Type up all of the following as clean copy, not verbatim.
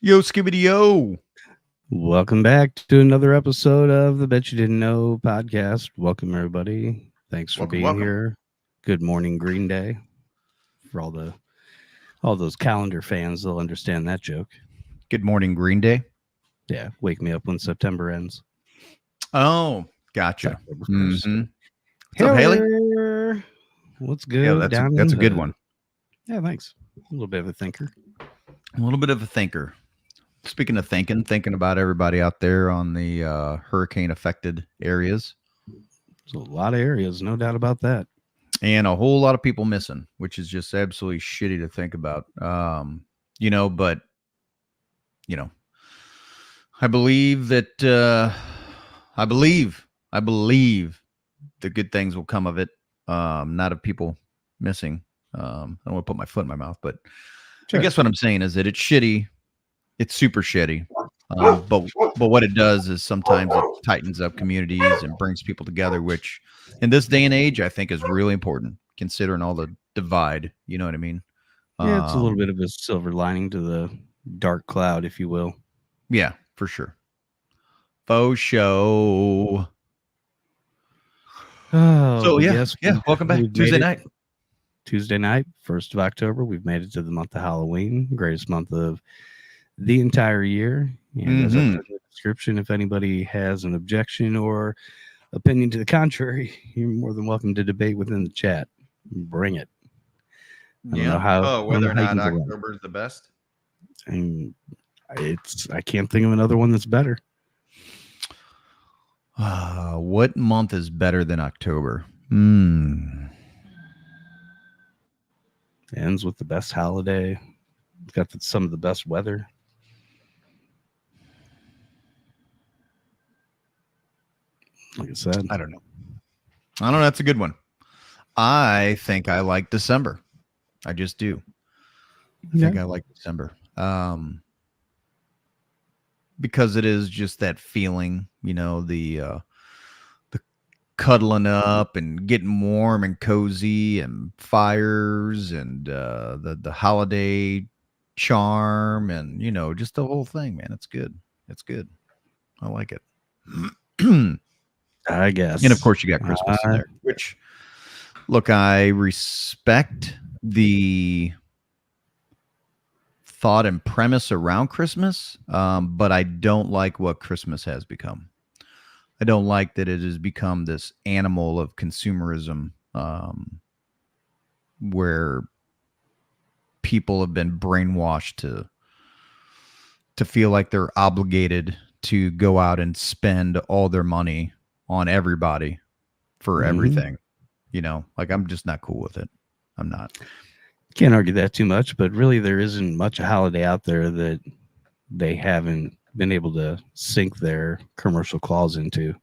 Yo, skibbity yo. Welcome back to another episode of the Bet You Didn't Know podcast. Welcome, everybody. Thanks for being here. Good morning, Green Day. For all those calendar fans, they'll understand that joke. Good morning, Green Day. Yeah, wake me up when September ends. Oh, gotcha. Mm-hmm. What's up, Haley? What's good? Yeah, that's a good one. Yeah, thanks. A little bit of a thinker. A little bit of a thinker. Speaking of thinking about everybody out there on the hurricane-affected areas. There's a lot of areas, no doubt about that. And a whole lot of people missing, which is just absolutely shitty to think about. But I believe that I believe the good things will come of it. Not of people missing. I don't want to put my foot in my mouth, but sure. I guess what I'm saying is that it's shitty. It's super shitty. But what it does is sometimes it tightens up communities and brings people together, which in this day and age, I think is really important considering all the divide. You know what I mean? Yeah, it's a little bit of a silver lining to the dark cloud, if you will. Yeah, for sure. Faux show. Oh, so yeah, welcome back. Tuesday night, 1st of October. We've made it to the month of Halloween, greatest month of the entire year. And as I put in the description, if anybody has an objection or opinion to the contrary, you're more than welcome to debate within the chat. Bring it. I don't know whether or not October is the best. And I can't think of another one that's better. What month is better than October? Ends with the best holiday. It's got some of the best weather. Like I said, I don't know. That's a good one. I think I like December. I just do. I think I like December. Because it is just that feeling, the cuddling up and getting warm and cozy and fires and the holiday charm and just the whole thing, man. It's good. I like it. I guess. And of course you got Christmas in there, which look, I respect the thought and premise around Christmas, but I don't like what Christmas has become. I don't like that it has become this animal of consumerism, where people have been brainwashed to feel like they're obligated to go out and spend all their money on everybody for everything. I'm just not cool with it. I'm not. Can't argue that too much, but really there isn't much a holiday out there that they haven't been able to sink their commercial claws into.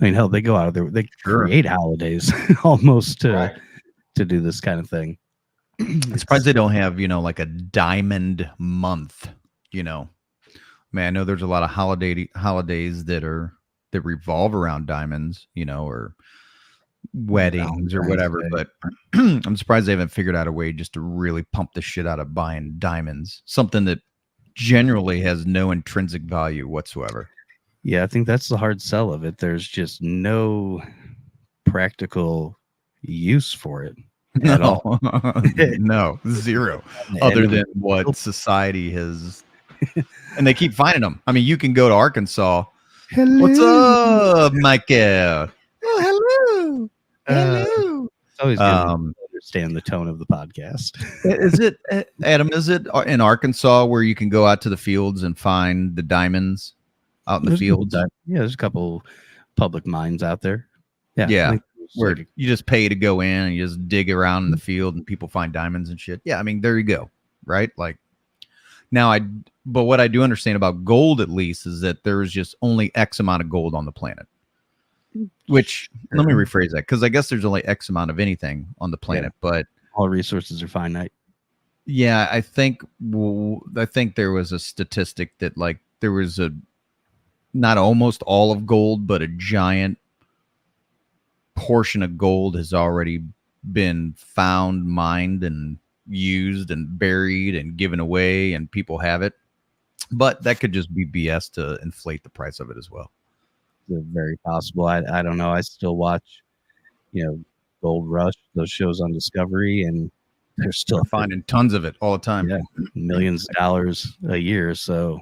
I mean, hell, they go out of there, they create holidays almost to do this kind of thing. I'm surprised they don't have, like a diamond month, Man, I know there's a lot of holidays that revolve around diamonds, or weddings or whatever, but I'm surprised they haven't figured out a way just to really pump the shit out of buying diamonds, something that generally has no intrinsic value whatsoever. Yeah, I think that's the hard sell of it. There's just no practical use for it at all. No, zero. Other than what society has. And they keep finding them. I mean, you can go to Arkansas. Hello. What's up, Michael? Oh, hello. It's always good to understand the tone of the podcast. Is it, Adam, is it in Arkansas where you can go out to the fields and find the diamonds out in the fields? Yeah, there's a couple public mines out there. Yeah. Where you just pay to go in and you just dig around in the field and people find diamonds and shit. Yeah, I mean, there you go. Right? Like, Now, but what I do understand about gold, at least, is that there is just only X amount of gold on the planet. Which, let me rephrase that, because I guess there's only X amount of anything on the planet. But all resources are finite. yeah, I think there was a statistic that like there was not almost all of gold, but a giant portion of gold has already been found, mined, and used and buried and given away, and people have it. But that could just be BS to inflate the price of it as well. It's very possible. I don't know. I still watch, Gold Rush, those shows on Discovery, and they're still finding tons of it all the time. Yeah, millions of dollars a year. So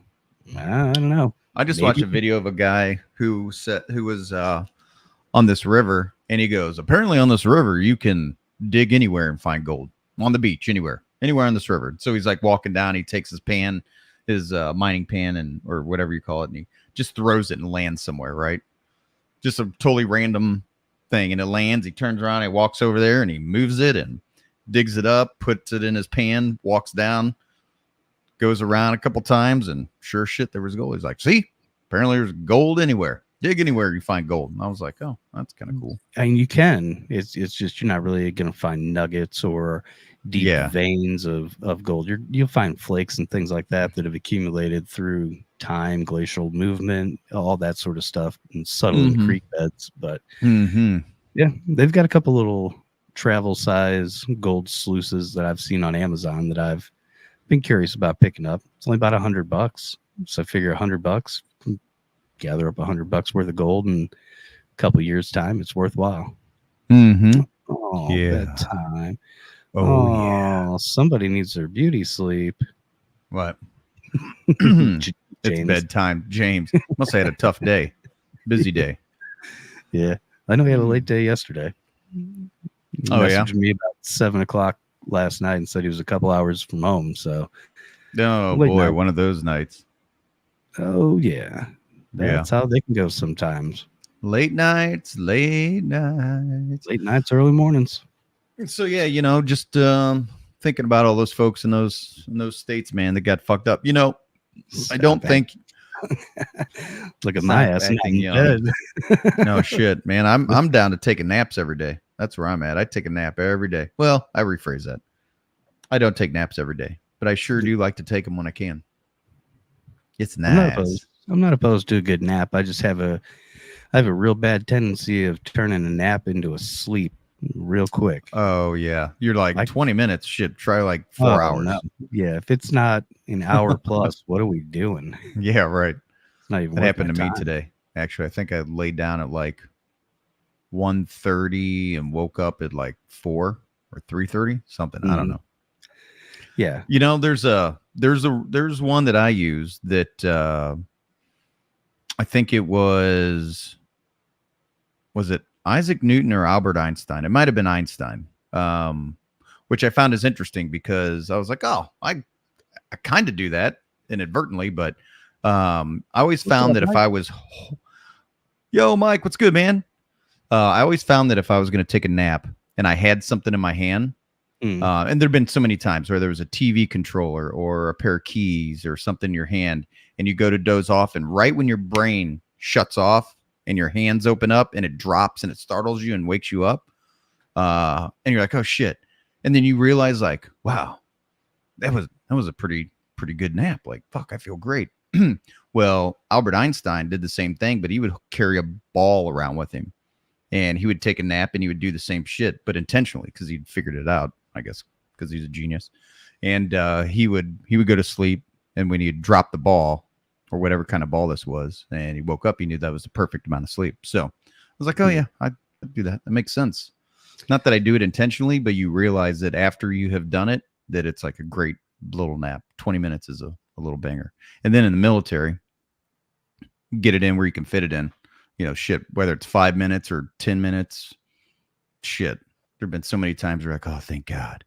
I don't know. I just watched a video of a guy who was on this river, and he goes, apparently on this river you can dig anywhere and find gold on the beach, anywhere on this river. So he's like walking down, he takes his pan, his mining pan, or whatever you call it, and he just throws it and lands somewhere, right? Just a totally random thing, and it lands. He turns around, he walks over there, and he moves it and digs it up, puts it in his pan, walks down, goes around a couple times, and sure shit, there was gold. He's like, see, apparently there's gold anywhere. Dig anywhere, you find gold. And I was like, oh, that's kind of cool. And you can. It's just you're not really going to find nuggets or deep veins of gold. You'll find flakes and things like that have accumulated through time, glacial movement, all that sort of stuff, and subtle in creek beds. But yeah, they've got a couple little travel size gold sluices that I've seen on Amazon that I've been curious about picking up. It's only about $100, so I figure $100, gather up $100 worth of gold in a couple years time. It's worthwhile. Oh, yeah. Bedtime. Yeah. Somebody needs their beauty sleep. What? It's bedtime. James must have had a tough day, busy day. Yeah, I know he had a late day yesterday. He messaged me about 7:00 last night and said he was a couple hours from home. So, boy, one of those nights. Oh yeah, that's how they can go sometimes. Late nights, early mornings. So yeah, just thinking about all those folks in those states, man, that got fucked up. I don't think. Look at my ass in bed. No shit, man. I'm down to taking naps every day. That's where I'm at. I take a nap every day. Well, I rephrase that. I don't take naps every day, but I sure do like to take them when I can. It's nice. I'm not opposed to a good nap. I just have a real bad tendency of turning a nap into a sleep real quick. Oh yeah, you're like 20 minutes. Shit, try like 4 hours. No. Yeah, if it's not an hour plus, what are we doing? Yeah, right. It's not even. That happened to me today. Actually, I think I laid down at like 1:30 and woke up at like 4 or 3:30, something. I don't know. Yeah, there's one that I use that I think it was it Isaac Newton or Albert Einstein? It might have been Einstein, which I found is interesting because I was like, oh, I kind of do that inadvertently, but I always found that if I was, yo, Mike, what's good, man? I always found that if I was going to take a nap and I had something in my hand, and there've been so many times where there was a TV controller or a pair of keys or something in your hand, and you go to doze off, and right when your brain shuts off and your hands open up and it drops and it startles you and wakes you up, and you're like, oh shit, and then you realize like, wow, that was a pretty good nap. Like, fuck, I feel great. Well, Albert Einstein did the same thing, but he would carry a ball around with him, and he would take a nap and he would do the same shit, but intentionally, because he'd figured it out, I guess, because he's a genius. And he would go to sleep, and when he'd drop the ball or whatever kind of ball this was, and he woke up, he knew that was the perfect amount of sleep. So I was like, oh yeah, I'd do that. That makes sense. Not that I do it intentionally, but you realize that after you have done it, that it's like a great little nap. 20 minutes is a little banger. And then in the military, get it in where you can fit it in. Shit, whether it's 5 minutes or 10 minutes, shit. There have been so many times where like, oh, thank God.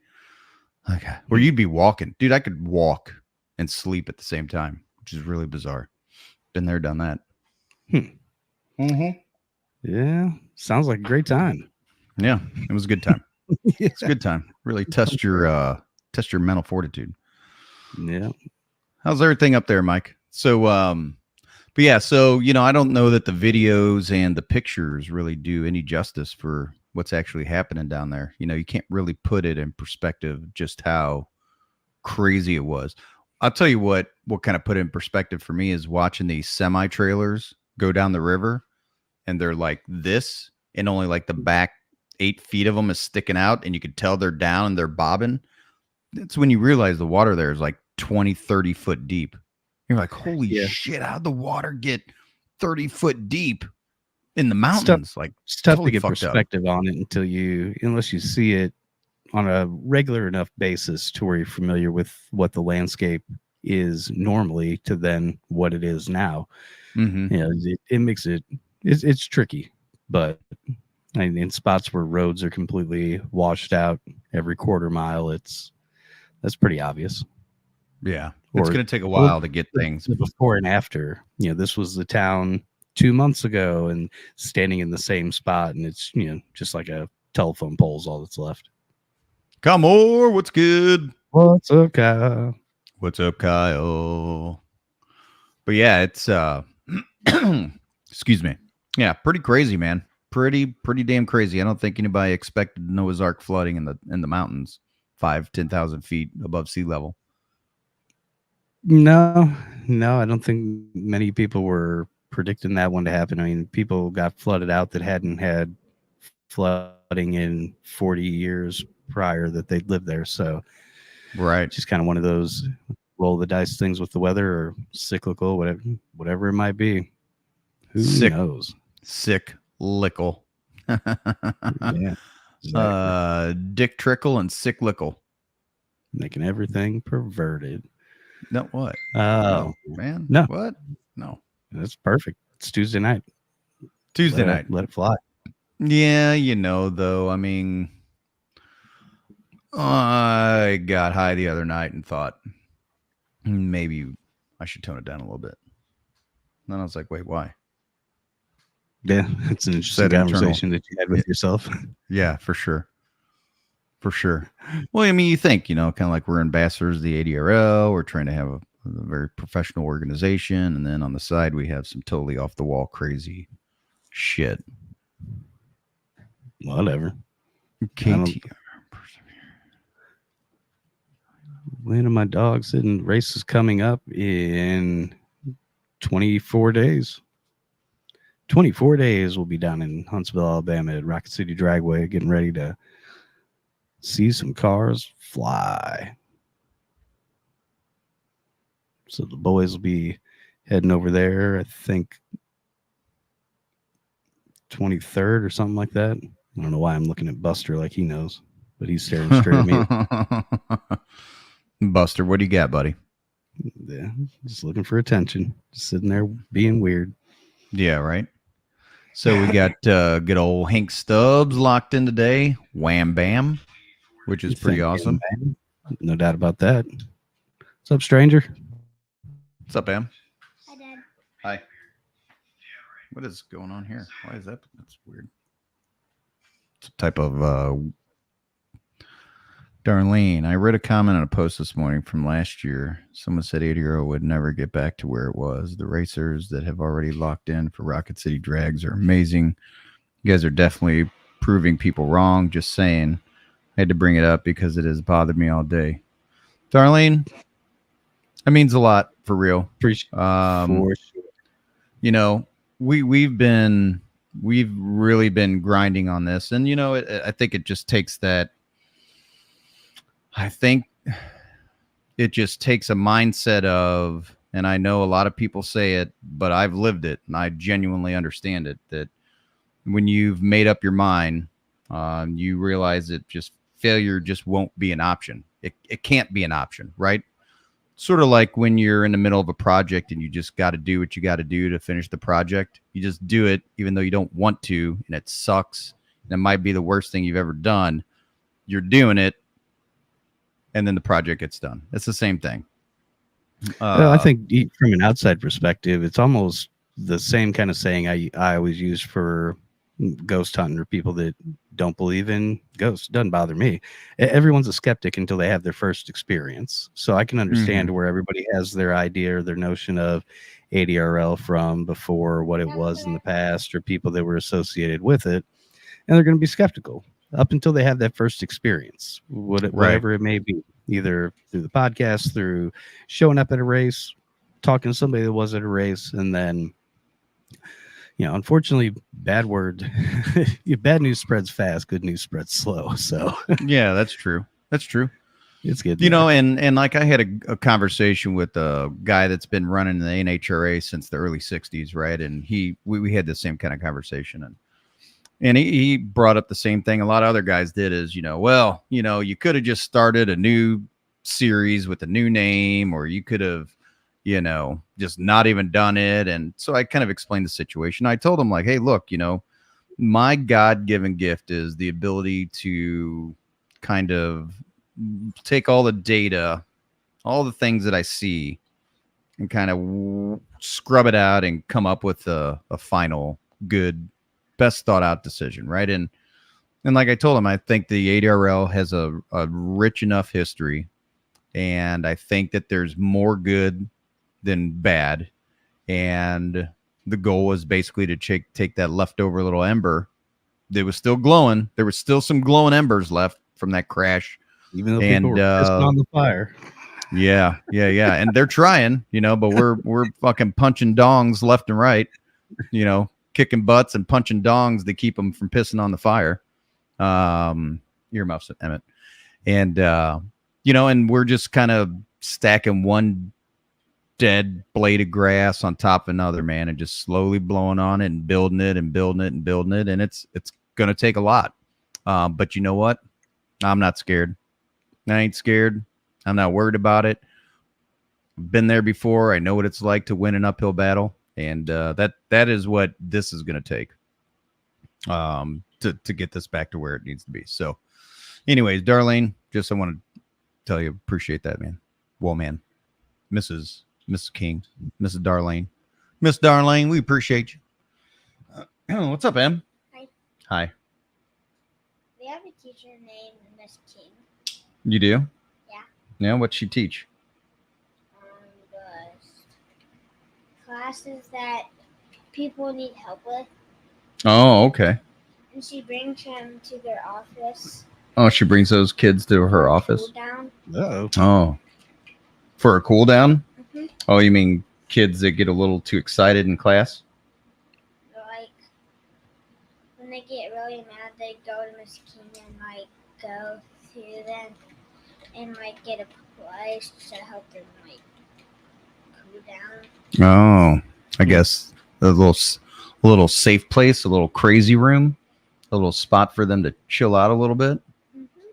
Okay. Where you'd be walking. Dude, I could walk and sleep at the same time, which is really bizarre. Been there, done that. Yeah. Sounds like a great time. Yeah, it was a good time. It's a good time. Really test your mental fortitude. Yeah. How's everything up there, Mike? So, but yeah, so I don't know that the videos and the pictures really do any justice for what's actually happening down there. You can't really put it in perspective just how crazy it was. I'll tell you what kind of put it in perspective for me is watching these semi trailers go down the river, and they're like this, and only like the back 8 feet of them is sticking out, and you could tell they're down and they're bobbing. That's when you realize the water there is like 20, 30 foot deep. You're like, holy shit, how'd the water get 30 foot deep in the mountains? It's tough to get perspective on it unless you see it on a regular enough basis to where you're familiar with what the landscape is normally to then what it is now. Mm-hmm. It makes it's tricky, but in spots where roads are completely washed out every quarter mile, that's pretty obvious. Yeah. It's going to take a while to get things before and after. This was the town 2 months ago and standing in the same spot, and it's just like a telephone pole is all that's left. Come on, what's good? What's up, Kyle? What's up, Kyle? But yeah, it's excuse me. Yeah, pretty crazy, man. Pretty damn crazy. I don't think anybody expected Noah's Ark flooding in the mountains, 10,000 feet above sea level. No, I don't think many people were predicting that one to happen. I mean, people got flooded out that hadn't had flooding in 40 years prior that they'd lived there. So, right, just kind of one of those roll the dice things with the weather, or cyclical, whatever it might be. Who knows? Cyclical. Yeah. Exactly. Dick Trickle and cyclical. Making everything perverted. No, what? Oh, man. No. What? No. That's perfect. It's Tuesday night. Let it fly. Yeah, though. I mean, I got high the other night and thought maybe I should tone it down a little bit. And then I was like, wait, why? Yeah, it's an interesting conversation that you had with yourself. Yeah, for sure. Well, I mean, you think, kind of like we're ambassadors of the ADRL. We're trying to have a very professional organization. And then on the side, we have some totally off the wall, crazy shit. Whatever. KTR. One of my dogs said race is coming up in 24 days. 24 days we'll be down in Huntsville, Alabama at Rocket City Dragway, getting ready to see some cars fly. So the boys will be heading over there, I think 23rd or something like that. I don't know why I'm looking at Buster like he knows, but he's staring straight at me. Buster, what do you got, buddy? Yeah, just looking for attention. Just sitting there being weird. Yeah, right. So we got good old Hank Stubbs locked in today. Wham Bam, which is pretty awesome. No doubt about that. What's up, stranger? What's up, Bam? Hi, Dad. Hi. What is going on here? Why is that? That's weird. It's a type of Darlene, I read a comment on a post this morning from last year. Someone said ADRO would never get back to where it was. The racers that have already locked in for Rocket City Drags are amazing. You guys are definitely proving people wrong. Just saying. I had to bring it up because it has bothered me all day. Darlene, that means a lot, for real. Appreciate for sure. We've really been grinding on this, and I think it just takes that. I think it just takes a mindset of, and I know a lot of people say it, but I've lived it and I genuinely understand it, that when you've made up your mind, you realize that failure just won't be an option. It can't be an option, right? Sort of like when you're in the middle of a project and you just got to do what you got to do to finish the project. You just do it even though you don't want to, and it sucks. That might be the worst thing you've ever done. You're doing it, and then the project gets done. It's the same thing. I think from an outside perspective, it's almost the same kind of saying I always use for ghost hunting or people that don't believe in ghosts. Doesn't bother me. Everyone's a skeptic until they have their first experience. So I can understand where everybody has their idea or their notion of ADRL from before, what it was in the past, or people that were associated with it, and they're going to be skeptical up until they have that first experience, whatever it may be, either through the podcast, through showing up at a race, talking to somebody that was at a race, and then, unfortunately, bad news spreads fast, good news spreads slow. So Yeah, that's true. That's true. it's good. And like I had a conversation with a guy that's been running the NHRA since the early 60s, right? And we had the same kind of conversation, and he brought up the same thing a lot of other guys did is, you could have just started a new series with a new name, or you could have, just not even done it. And so I kind of explained the situation. I told him, like, hey, look, my God-given gift is the ability to kind of take all the data, all the things that I see, and kind of scrub it out and come up with a final good, best thought out decision, right? And like I told him, I think the ADRL has a rich enough history, and I think that there's more good than bad. And the goal was basically to take that leftover little ember that was still glowing. There was still some glowing embers left from that crash, even though people were pissing on the fire. Yeah. And they're trying, but we're fucking punching dongs left and right, kicking butts and punching dongs to keep them from pissing on the fire. Earmuffs, Emmett. And, and we're just kind of stacking one dead blade of grass on top of another, man, and just slowly blowing on it and building it and building it and building it. And it's going to take a lot. But you know what? I'm not scared. I ain't scared. I'm not worried about it. I've been there before. I know what it's like to win an uphill battle. And that is what this is going to take to get this back to where it needs to be. So anyways, Darlene, I want to tell you, appreciate that, man. Well, man, Mrs. King, Mrs. Darlene, Miss Darlene, we appreciate you. What's up, Em? Hi. We have a teacher named Miss King. You do? Yeah. Yeah, what'd she teach? Classes that people need help with. Oh, okay. And she brings them to their office. Oh, she brings those kids to her office? Cool down. Oh. For a cool down? Mm-hmm. Oh, you mean kids that get a little too excited in class? Like, when they get really mad, they go to Miss King and, go to them and, get a place to help them, cool down. Oh, I guess a little safe place, a little crazy room, a little spot for them to chill out a little bit.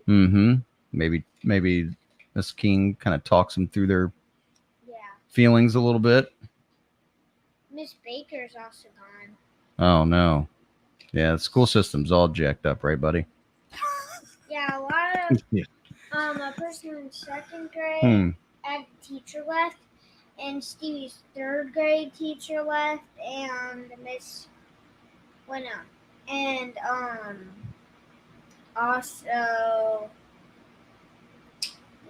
Mm-hmm. Maybe Miss King kind of talks them through their feelings a little bit. Miss Baker's also gone. Oh no. Yeah, the school system's all jacked up, right, buddy? Yeah, a lot of a person in second grade had a teacher left, and Stevie's third grade teacher left, and Miss went on. And also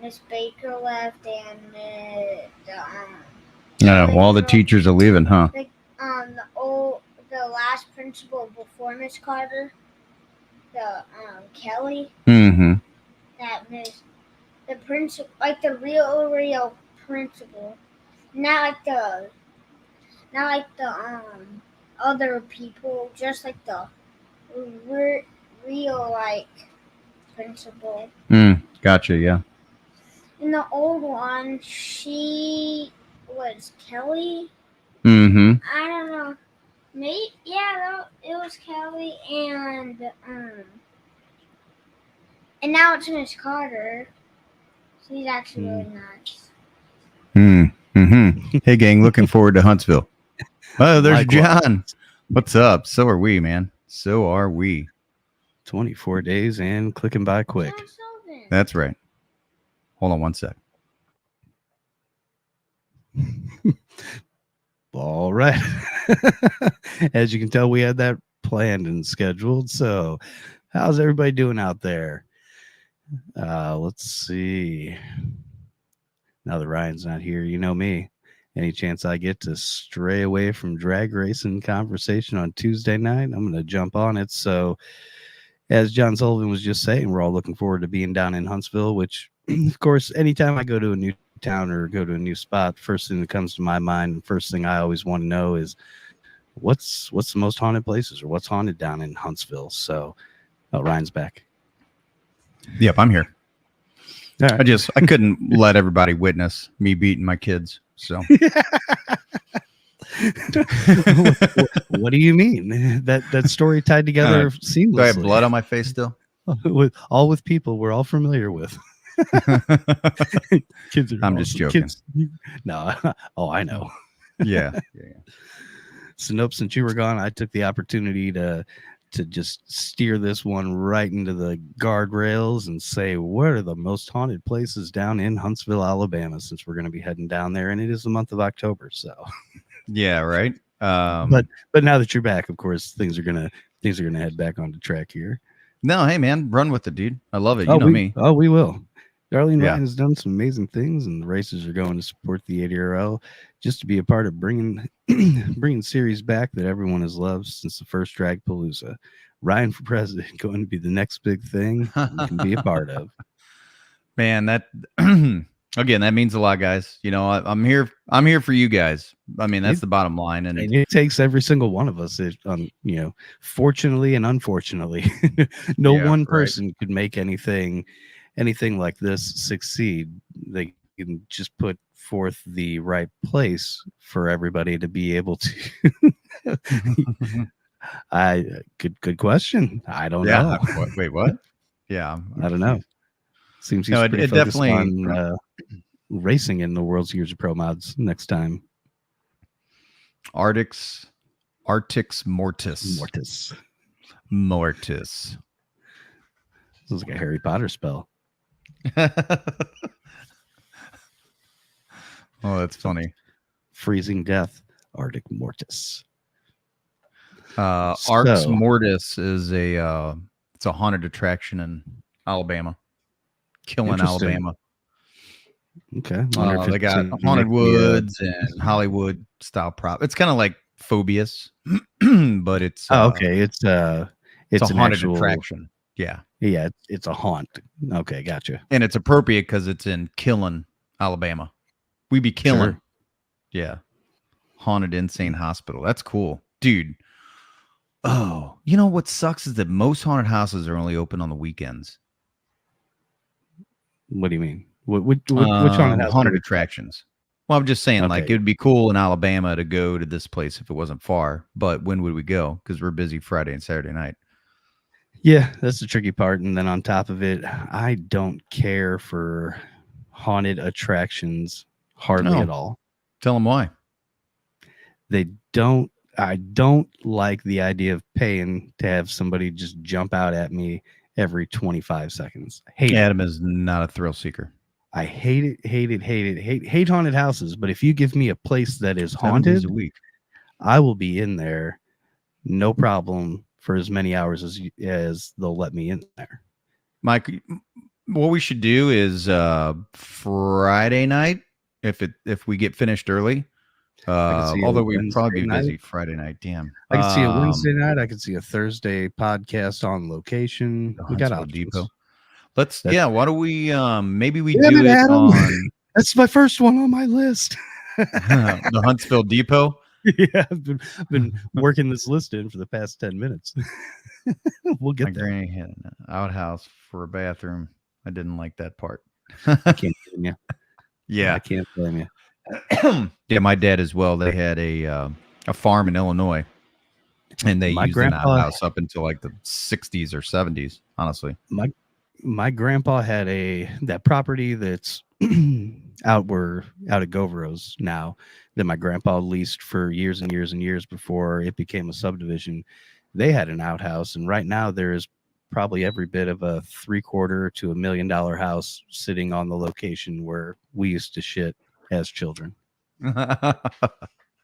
Miss Baker left, and all the teachers are leaving, huh? The last principal before Miss Carter, the Kelly. Mm-hmm. That the principal, the real principal, not the other people, just the real principal. Gotcha. Yeah. And the old one, she was Kelly. Mm-hmm. I don't know. Maybe, yeah, it was Kelly, and now it's Miss Carter. She's actually really nice. Mm-hmm. Hey, gang, looking forward to Huntsville. Oh, there's Likewise. John. What's up? So are we, man. So are we. 24 days and clicking by quick. That's right. Hold on one sec. All right. As you can tell, we had that planned and scheduled. So how's everybody doing out there? Let's see. Now that Ryan's not here, you know me. Any chance I get to stray away from drag racing conversation on Tuesday night, I'm going to jump on it. So as John Sullivan was just saying, we're all looking forward to being down in Huntsville, which, of course, anytime I go to a new town or go to a new spot, first thing that comes to my mind, first thing I always want to know is what's the most haunted places or what's haunted down in Huntsville. So Ryan's back. Yep, I'm here. All right. I couldn't let everybody witness me beating my kids. So what do you mean? That story tied together seamlessly. do I have blood on my face still? with people we're all familiar with. Kids are I'm just joking. Kids, no, I know. Yeah. So nope, since you were gone, I took the opportunity to just steer this one right into the guardrails and say, what are the most haunted places down in Huntsville, Alabama, since we're going to be heading down there, and it is the month of October. So Yeah, right. But now that you're back, of course, things are gonna head back onto track here. No, hey man, run with it, dude. I love it. You know me. Oh, we will. Darlene Yeah. Ryan has done some amazing things, and the racers are going to support the ADRL just to be a part of bringing series back that everyone has loved since the first Drag Palooza. Ryan for president, going to be the next big thing you can be a part of. Man, that again, that means a lot, guys. You know, I'm here for you guys. I mean, that's the bottom line. And it takes every single one of us. Fortunately and unfortunately, no one person could make anything like this succeed. They can just put forth the right place for everybody to be able to. Good question. I don't know. Wait, what? Yeah, I don't know. Seems he's pretty focused on racing in the World Series of Pro Mods next time. Artix Mortis. Sounds like a Harry Potter spell. Oh, that's funny. Freezing death, Arctic Mortis. Arx Mortis is it's a haunted attraction in Alabama, Killen, Alabama. Okay. They got haunted woods and Hollywood style prop. It's kind of like Phobias, but it's okay. It's a haunted attraction. Yeah. It's a haunt. Okay, gotcha. And it's appropriate because it's in Killen, Alabama. We be killing. Sure. Yeah. Haunted insane hospital. That's cool, dude. Oh, you know what sucks is that most haunted houses are only open on the weekends. What do you mean? Which haunted attractions? Well, I'm just saying, like, it would be cool in Alabama to go to this place if it wasn't far. But when would we go? Because we're busy Friday and Saturday night. Yeah, that's the tricky part. And then on top of it, I don't care for haunted attractions hardly at all. Tell them why. I don't like the idea of paying to have somebody just jump out at me every 25 seconds. Adam is not a thrill seeker. I hate haunted houses. But if you give me a place that is haunted, a week, I will be in there, no problem, for as many hours as they'll let me in there. Mike, what we should do is Friday night, if we get finished early. Although we'd probably be busy Friday night. Damn. I can see a Wednesday night. I can see a Thursday podcast on location. We got Huntsville Depot. Why don't we maybe we do it Adam. on That's my first one on my list. the Huntsville Depot. Yeah, I've been working this list in for the past 10 minutes. We'll get there. Granny had an outhouse for a bathroom. I didn't like that part. I can't blame you. Yeah, I can't blame you. Yeah, my dad as well. They had a farm in Illinois, and they used an outhouse up until like the 60s or 70s. Honestly, my grandpa had that property that's out at Goveros now that my grandpa leased for years and years and years before it became a subdivision. They had an outhouse, and right now there is probably every bit of a $750,000 to $1 million house sitting on the location where we used to shit as children.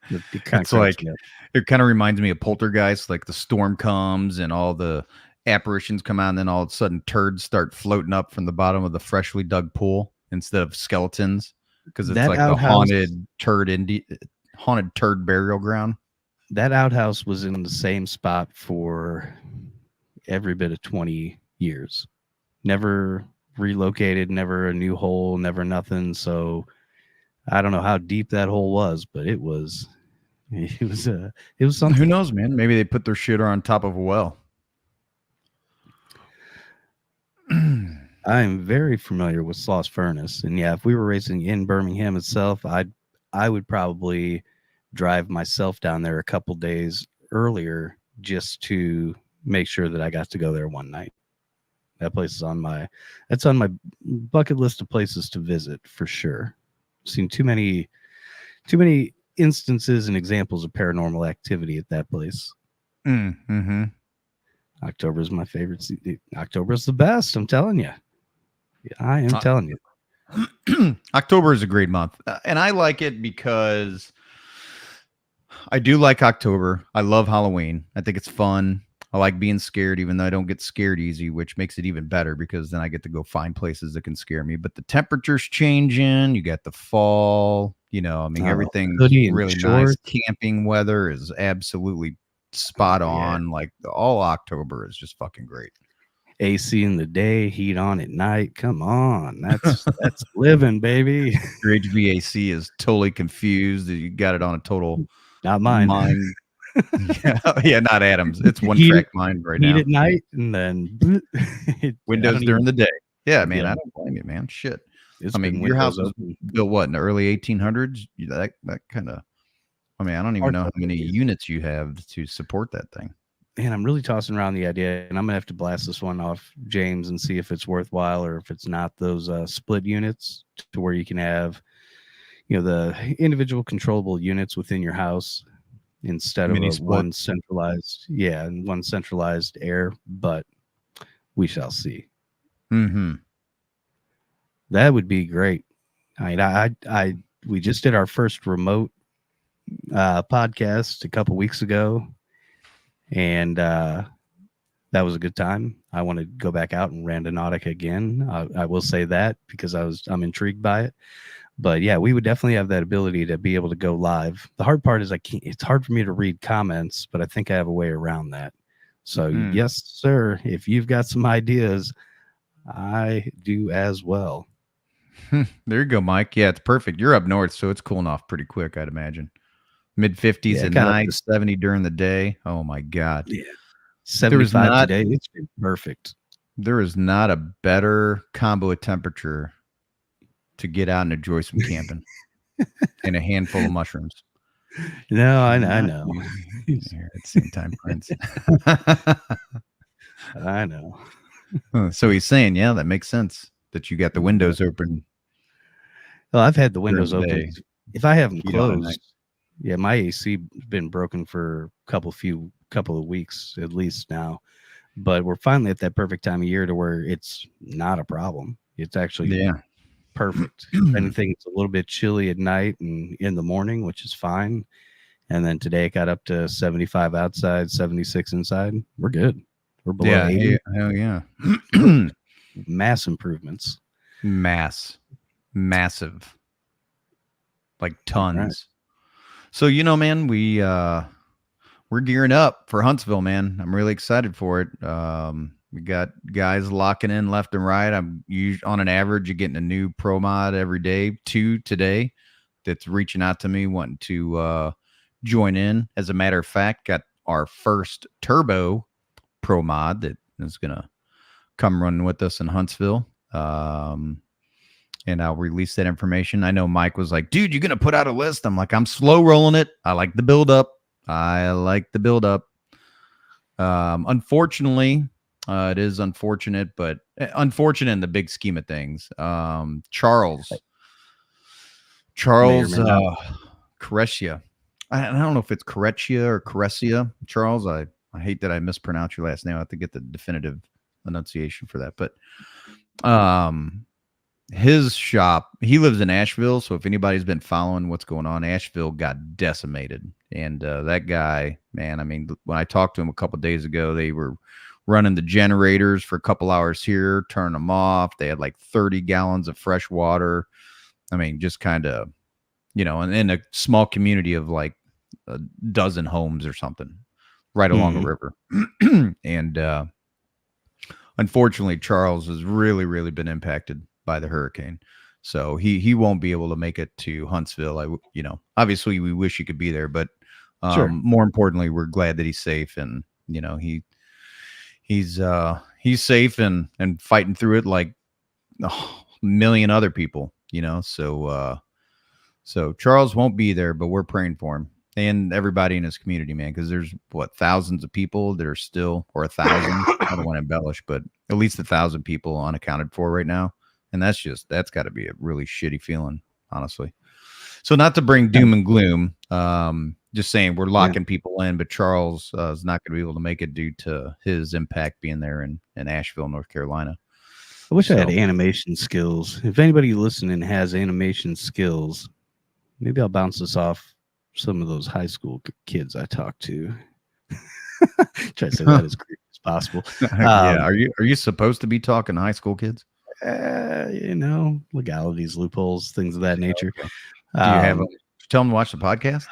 It's like it kind of reminds me of Poltergeist, like the storm comes and all the apparitions come out, and then all of a sudden turds start floating up from the bottom of the freshly dug pool instead of skeletons, because it's That like outhouse- the haunted turd burial ground. That outhouse was in the same spot for every bit of 20 years. Never relocated, never a new hole, never nothing. So I don't know how deep that hole was, but it was something. Who knows, man? Maybe they put their shit on top of a well. I am very familiar with Sloss Furnace, and yeah, if we were racing in Birmingham itself, I would probably drive myself down there a couple days earlier just to make sure that I got to go there one night. That place is on my bucket list of places to visit for sure. I've seen too many instances and examples of paranormal activity at that place. Mm-hmm. October is my favorite. October is the best. I'm telling you. I am telling you. October is a great month, and I like it because I do like October. I love Halloween. I think it's fun. I like being scared, even though I don't get scared easy, which makes it even better because then I get to go find places that can scare me. But the temperature's changing. You got the fall. Everything's really nice. Camping weather is absolutely spot on. Like all October is just fucking great. AC in the day, heat on at night. Come on, that's living, baby. Your HVAC is totally confused. You got it on a total not mine. yeah, not Adam's. It's one track mind right now. Heat at night and then windows during the day. Yeah, man, I don't blame you, man. Shit. Your house was built what in the early 1800s? That kind of. I don't even know how many units you have to support that thing. Man, I'm really tossing around the idea, and I'm gonna have to blast this one off James and see if it's worthwhile or if it's not those split units to where you can have, the individual controllable units within your house instead of one centralized, and one centralized air. But we shall see. Mm-hmm. That would be great. We just did our first remote podcast a couple weeks ago, and that was a good time. I want to go back out and Randonautica again. I will say that because I'm intrigued by it. But yeah, we would definitely have that ability to be able to go live. The hard part is it's hard for me to read comments, but I think I have a way around that. So yes, sir, if you've got some ideas, I do as well. There you go, Mike. Yeah, it's perfect. You're up north, so it's cooling off pretty quick, I'd imagine. Mid-50s at night, 70 during the day. Oh, my God. Yeah. 75 today. It's been perfect. There is not a better combo of temperature to get out and enjoy some camping and a handful of mushrooms. No, I know. Here at the same time, Prince. I know. So he's saying, yeah, that makes sense that you got the windows open. Well, I've had the windows open. If I have them closed, my AC been broken for a couple of weeks at least now. But we're finally at that perfect time of year to where it's not a problem. It's actually perfect. If anything, it's a little bit chilly at night and in the morning, which is fine. And then today it got up to 75 outside, 76 inside. We're good. We're below 80. Hell yeah. Mass improvements. Massive. Like tons. Right. So, man, we're gearing up for Huntsville, man. I'm really excited for it. We got guys locking in left and right. I'm on an average, you're getting a new pro mod every day, 2 today, that's reaching out to me wanting to join in. As a matter of fact, got our first turbo pro mod that is going to come run with us in Huntsville. And I'll release that information. I know Mike was like, dude, you're going to put out a list. I'm like, I'm slow rolling it. I like the build up. Unfortunately, it is unfortunate, but unfortunate in the big scheme of things. Charles Carescia. I don't know if it's Carescia or Carescia. Charles, I hate that I mispronounce your last name. I have to get the definitive enunciation for that. But his shop, he lives in Asheville. So if anybody's been following what's going on, Asheville got decimated. And that guy, man, I mean, when I talked to him a couple days ago, they were running the generators for a couple hours here, turning them off. They had like 30 gallons of fresh water. I mean, just kind of, and in a small community of like a dozen homes or something right along a river. And unfortunately, Charles has really, really been impacted by the hurricane. So he won't be able to make it to Huntsville. Obviously we wish he could be there, but Sure. more importantly, we're glad that he's safe, and he's safe and fighting through it like a million other people, so Charles won't be there, but we're praying for him and everybody in his community, man, because there's thousands of people that are still, or 1,000. I don't want to embellish, but at least 1,000 people unaccounted for right now. And that's got to be a really shitty feeling, honestly. So not to bring doom and gloom, just saying we're locking people in, but Charles is not going to be able to make it due to his impact being there in Asheville, North Carolina. I wish I had animation skills. If anybody listening has animation skills, maybe I'll bounce this off some of those high school kids I talk to. Try to say that as creepy as possible. Yeah. Are you supposed to be talking to high school kids? Legalities, loopholes, things of that nature. Okay. Do you have tell them to watch the podcast?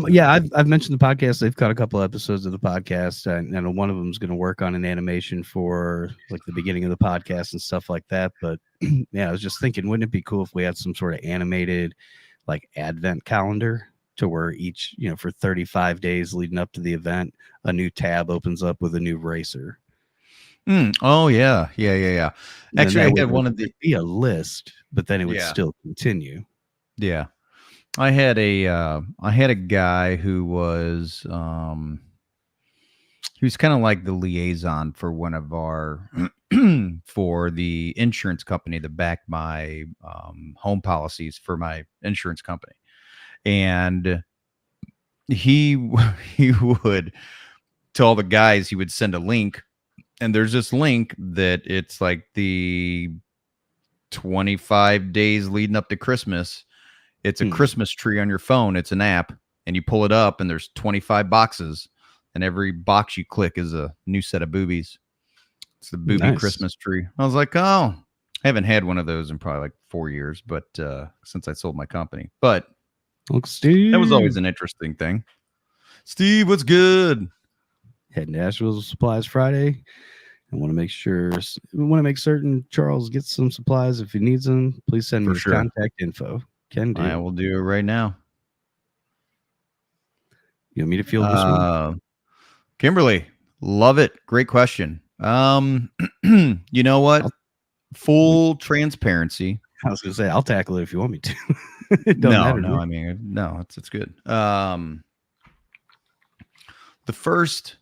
Yeah, I've mentioned the podcast. They've got a couple episodes of the podcast, and one of them is going to work on an animation for like the beginning of the podcast and stuff like that. But yeah, I was just thinking, wouldn't it be cool if we had some sort of animated like advent calendar to where each, for 35 days leading up to the event, a new tab opens up with a new racer. Oh yeah. Actually, I had one of the be a list, but then it would still continue. Yeah. I had a guy who was kind of like the liaison for one of our for the insurance company that backed my home policies for my insurance company. And he would tell the guys, he would send a link, and there's this link that it's like the 25 days leading up to Christmas. It's a Christmas tree on your phone. It's an app, and you pull it up, and there's 25 boxes, and every box you click is a new set of boobies. It's the booby Christmas tree. I was like, oh, I haven't had one of those in probably like 4 years, but since I sold my company. But Steve, that was always an interesting thing. Steve, what's good? Heading to Asheville Supplies Friday. I want to make certain Charles gets some supplies. If he needs them, please send me his contact info. Can do. I will do it right now. You want me to field this one? Kimberly, love it. Great question. You know what? Full transparency. I was going to say, I'll tackle it if you want me to. No. I mean, no, it's good. The first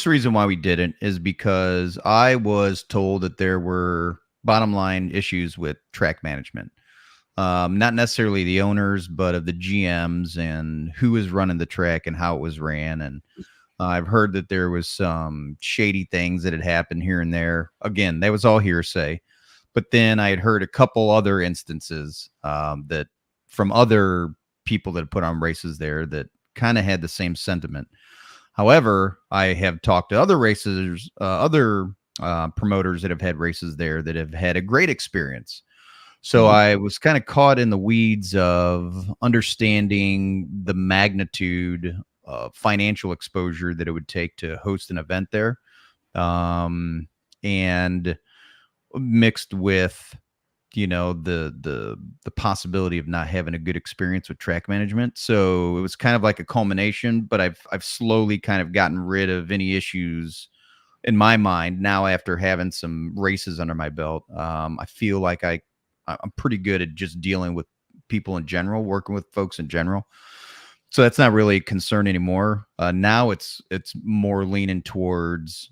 reason why we didn't is because I was told that there were bottom line issues with track management. Not necessarily the owners, but of the GMs and who was running the track and how it was ran. And I've heard that there was some shady things that had happened here and there. Again, that was all hearsay. But then I had heard a couple other instances that from other people that put on races there that kind of had the same sentiment. However, I have talked to other racers, other promoters that have had races there that have had a great experience. So I was kind of caught in the weeds of understanding the magnitude of financial exposure that it would take to host an event there. And mixed with, the possibility of not having a good experience with track management. So it was kind of like a culmination, but I've slowly kind of gotten rid of any issues in my mind now after having some races under my belt. I feel like I'm pretty good at just dealing with people in general, working with folks in general. So that's not really a concern anymore. Now it's more leaning towards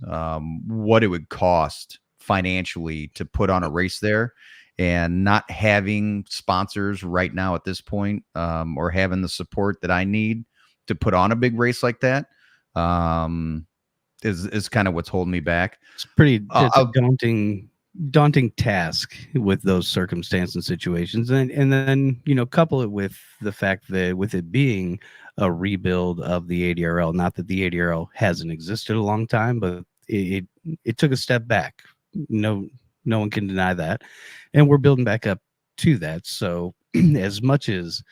what it would cost financially to put on a race there, and not having sponsors right now at this point, or having the support that I need to put on a big race like that. is kind of what's holding me back. It's it's a daunting task with those circumstances and situations, and then couple it with the fact that with it being a rebuild of the ADRL, not that the ADRL hasn't existed a long time, but it took a step back. No one can deny that, and we're building back up to that. So as much as,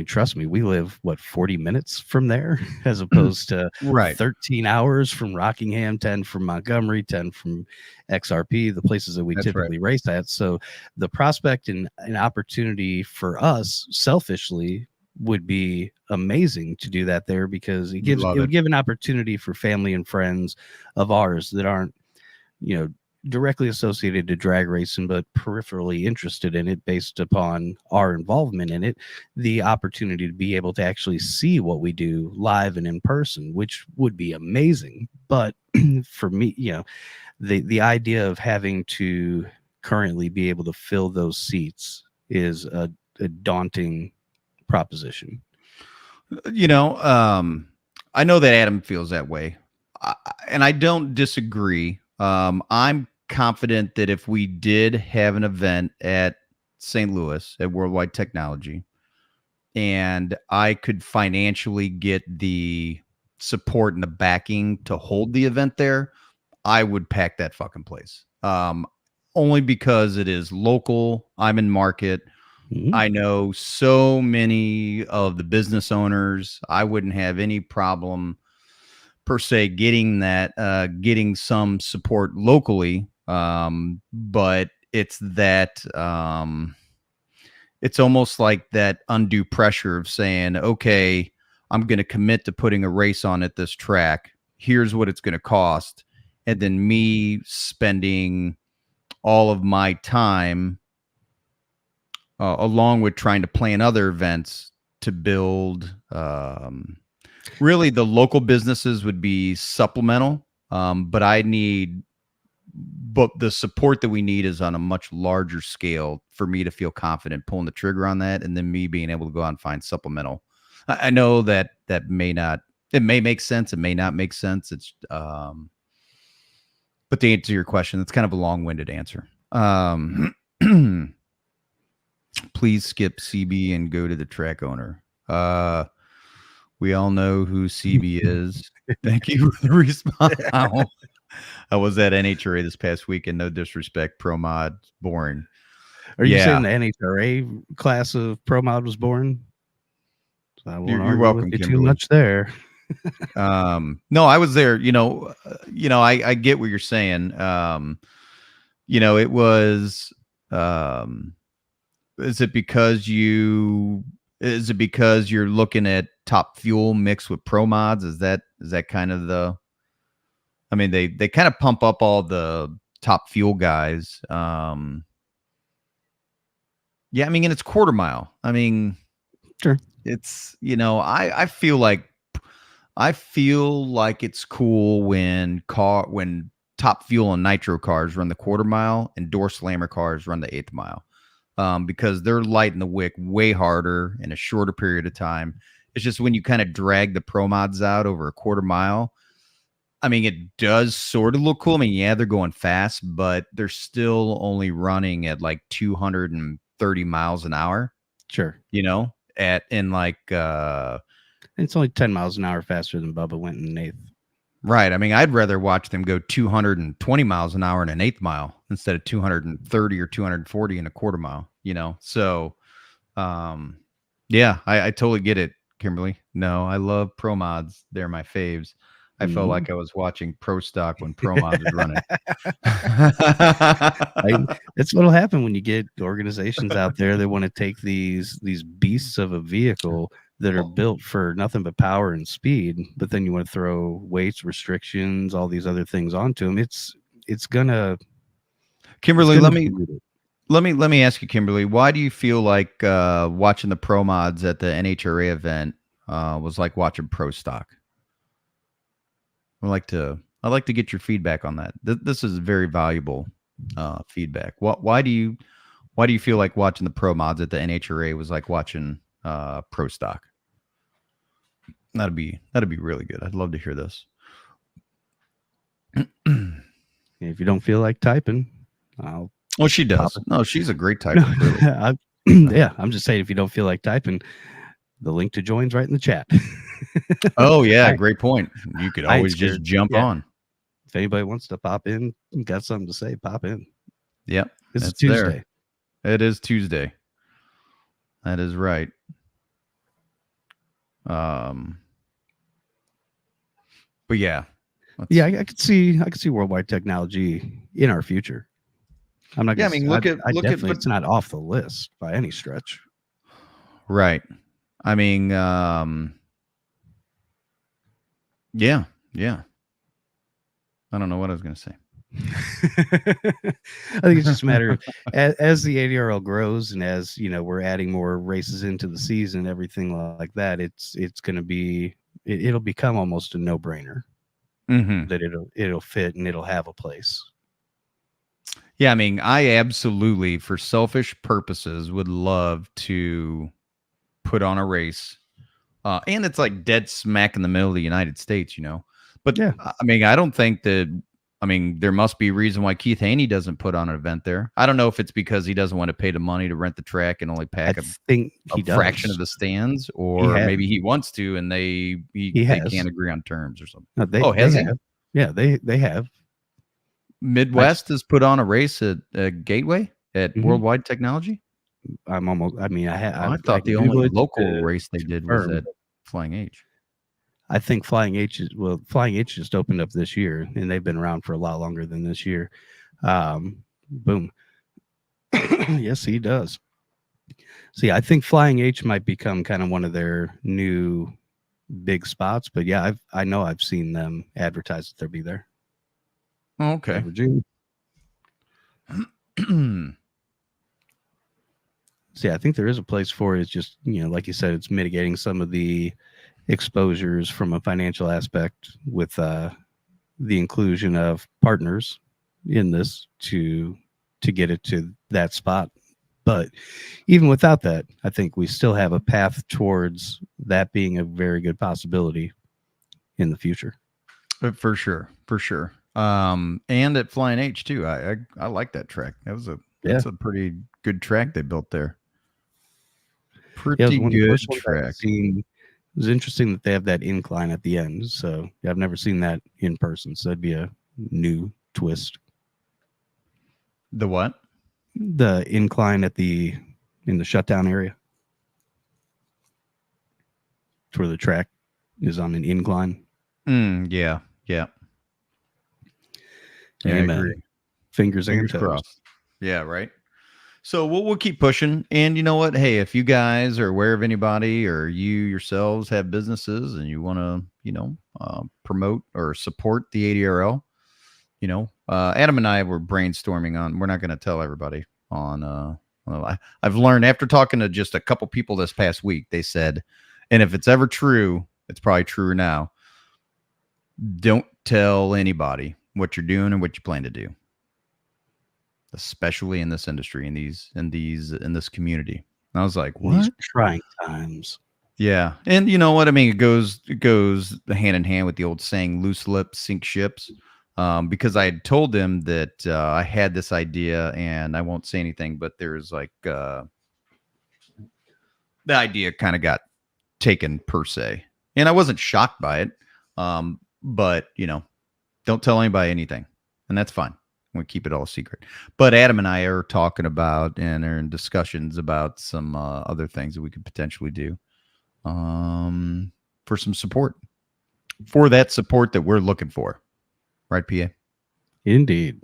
trust me, we live 40 minutes from there as opposed to 13 hours from Rockingham, 10 from Montgomery, 10 from XRP, the places that we typically race at. So the prospect and an opportunity for us selfishly would be amazing to do that there, because it would give an opportunity for family and friends of ours that aren't, directly associated to drag racing, but peripherally interested in it based upon our involvement in it, the opportunity to be able to actually see what we do live and in person, which would be amazing. But for me, the idea of having to currently be able to fill those seats is a daunting proposition. I know that Adam feels that way, and I don't disagree. I'm confident that if we did have an event at St. Louis at Worldwide Technology, and I could financially get the support and the backing to hold the event there, I would pack that fucking place. Only because it is local. I'm in market. Mm-hmm. I know so many of the business owners. I wouldn't have any problem per se getting some support locally. But it's that, it's almost like that undue pressure of saying, okay, I'm going to commit to putting a race on at this track. Here's what it's going to cost. And then me spending all of my time, along with trying to plan other events to build, really the local businesses would be supplemental. But the support that we need is on a much larger scale for me to feel confident pulling the trigger on that, and then me being able to go out and find supplemental. I know that may make sense. It may not make sense. It's, but to answer your question, it's kind of a long-winded answer. Please skip CB and go to the track owner. We all know who CB is. Thank you for the response. I was at NHRA this past week, and no disrespect, Pro Mod boring. Are you saying the NHRA class of Pro Mod was boring? So you're welcome, Kimberly. Too much there. No, I was there. I get what you're saying. It was. Is it because you're looking at Top Fuel mixed with Pro Mods? Is that kind of the? I mean, they kind of pump up all the Top Fuel guys. Yeah, I mean, and it's quarter mile. I mean, sure. It's, I feel like it's cool when Top Fuel and Nitro cars run the quarter mile and Door Slammer cars run the 8th mile. Because they're lighting the wick way harder in a shorter period of time. It's just when you kind of drag the Pro Mods out over a quarter mile, I mean, it does sort of look cool. I mean, yeah, they're going fast, but they're still only running at like 230 miles an hour. Sure. It's only 10 miles an hour faster than Bubba went in an 8th. Right. I mean, I'd rather watch them go 220 miles an hour in an 8th mile instead of 230 or 240 in a quarter mile, So, yeah, I totally get it, Kimberly. No, I love Pro Mods. They're my faves. I felt like I was watching Pro Stock when Pro Mods was running. That's what'll happen when you get organizations out there that want to take these beasts of a vehicle that are built for nothing but power and speed, but then you want to throw weights, restrictions, all these other things onto them. It's gonna. Kimberly, let me ask you, Kimberly, why do you feel like watching the Pro Mods at the NHRA event was like watching Pro Stock? I'd like to get your feedback on that. This is very valuable feedback. Why do you feel like watching the Pro Mods at the NHRA was like watching Pro Stock? That'd be really good. I'd love to hear this. If you don't feel like typing, I'll Well, she Pop does. No, she's a great typer. Really. yeah, I'm just saying if you don't feel like typing, the link to join's right in the chat. Oh yeah, I- great point. You could I ain't always just scared. jump Yeah. on. If anybody wants to pop in, got something to say, pop in. Yep, This is it's there. Tuesday. It is Tuesday. That is right. But yeah. Yeah, I could see worldwide technology in our future. I'm not. Yeah, I Gonna, mean, look at definitely, but- it's not off the list by any stretch. Right. I mean, yeah. I don't know what I was going to say. I think it's just a matter of as the ADRL grows and as we're adding more races into the season, everything like that. It's going to be it'll become almost a no brainer that it'll fit and it'll have a place. Yeah, I mean, I absolutely, for selfish purposes, would love to put on a race, and it's like dead smack in the middle of the United States, But yeah, I mean, I don't think that. I mean, there must be a reason why Keith Haney doesn't put on an event there. I don't know if it's because he doesn't want to pay the money to rent the track and only pack I think a fraction of the stands, or maybe he wants to and they can't agree on terms or something. No, has he? Yeah, they have. Midwest has put on a race at Gateway at Worldwide Technology. I thought the only local race they did was at Flying H. I think Flying H just opened up this year, and they've been around for a lot longer than this year. Boom. Yes, he does. See, I think Flying H might become kind of one of their new big spots, but yeah, I know I've seen them advertise that they'll be there. Oh, okay. Virginia. See, I think there is a place for it. It's just, like you said, it's mitigating some of the exposures from a financial aspect with the inclusion of partners in this to get it to that spot. But even without that, I think we still have a path towards that being a very good possibility in the future. For sure. And at Flying H too. I like that track. That's a pretty good track they built there. Pretty good track. It was interesting that they have that incline at the end. So I've never seen that in person. So that'd be a new twist. The what? The incline in the shutdown area. It's where the track is on an incline. Yeah. Amen. I agree. Fingers and toes. Crossed. Yeah, right. So we'll keep pushing. And you know what? Hey, if you guys are aware of anybody or you yourselves have businesses and you want to, promote or support the ADRL, Adam and I were brainstorming on, we're not going to tell everybody on, I've learned after talking to just a couple people this past week, they said, and if it's ever true, it's probably truer now. Don't tell anybody what you're doing and what you plan to do, especially in this industry, in this community. And I was like, what? These trying times. Yeah. And you know what I mean? It goes hand in hand with the old saying, loose lips sink ships. Because I had told them that I had this idea, and I won't say anything, but there's like the idea kind of got taken per se, and I wasn't shocked by it. But don't tell anybody anything, and that's fine. We'll keep it all secret. But Adam and I are talking about and are in discussions about some other things that we could potentially do for some support, for that support that we're looking for. Right, PA? Indeed.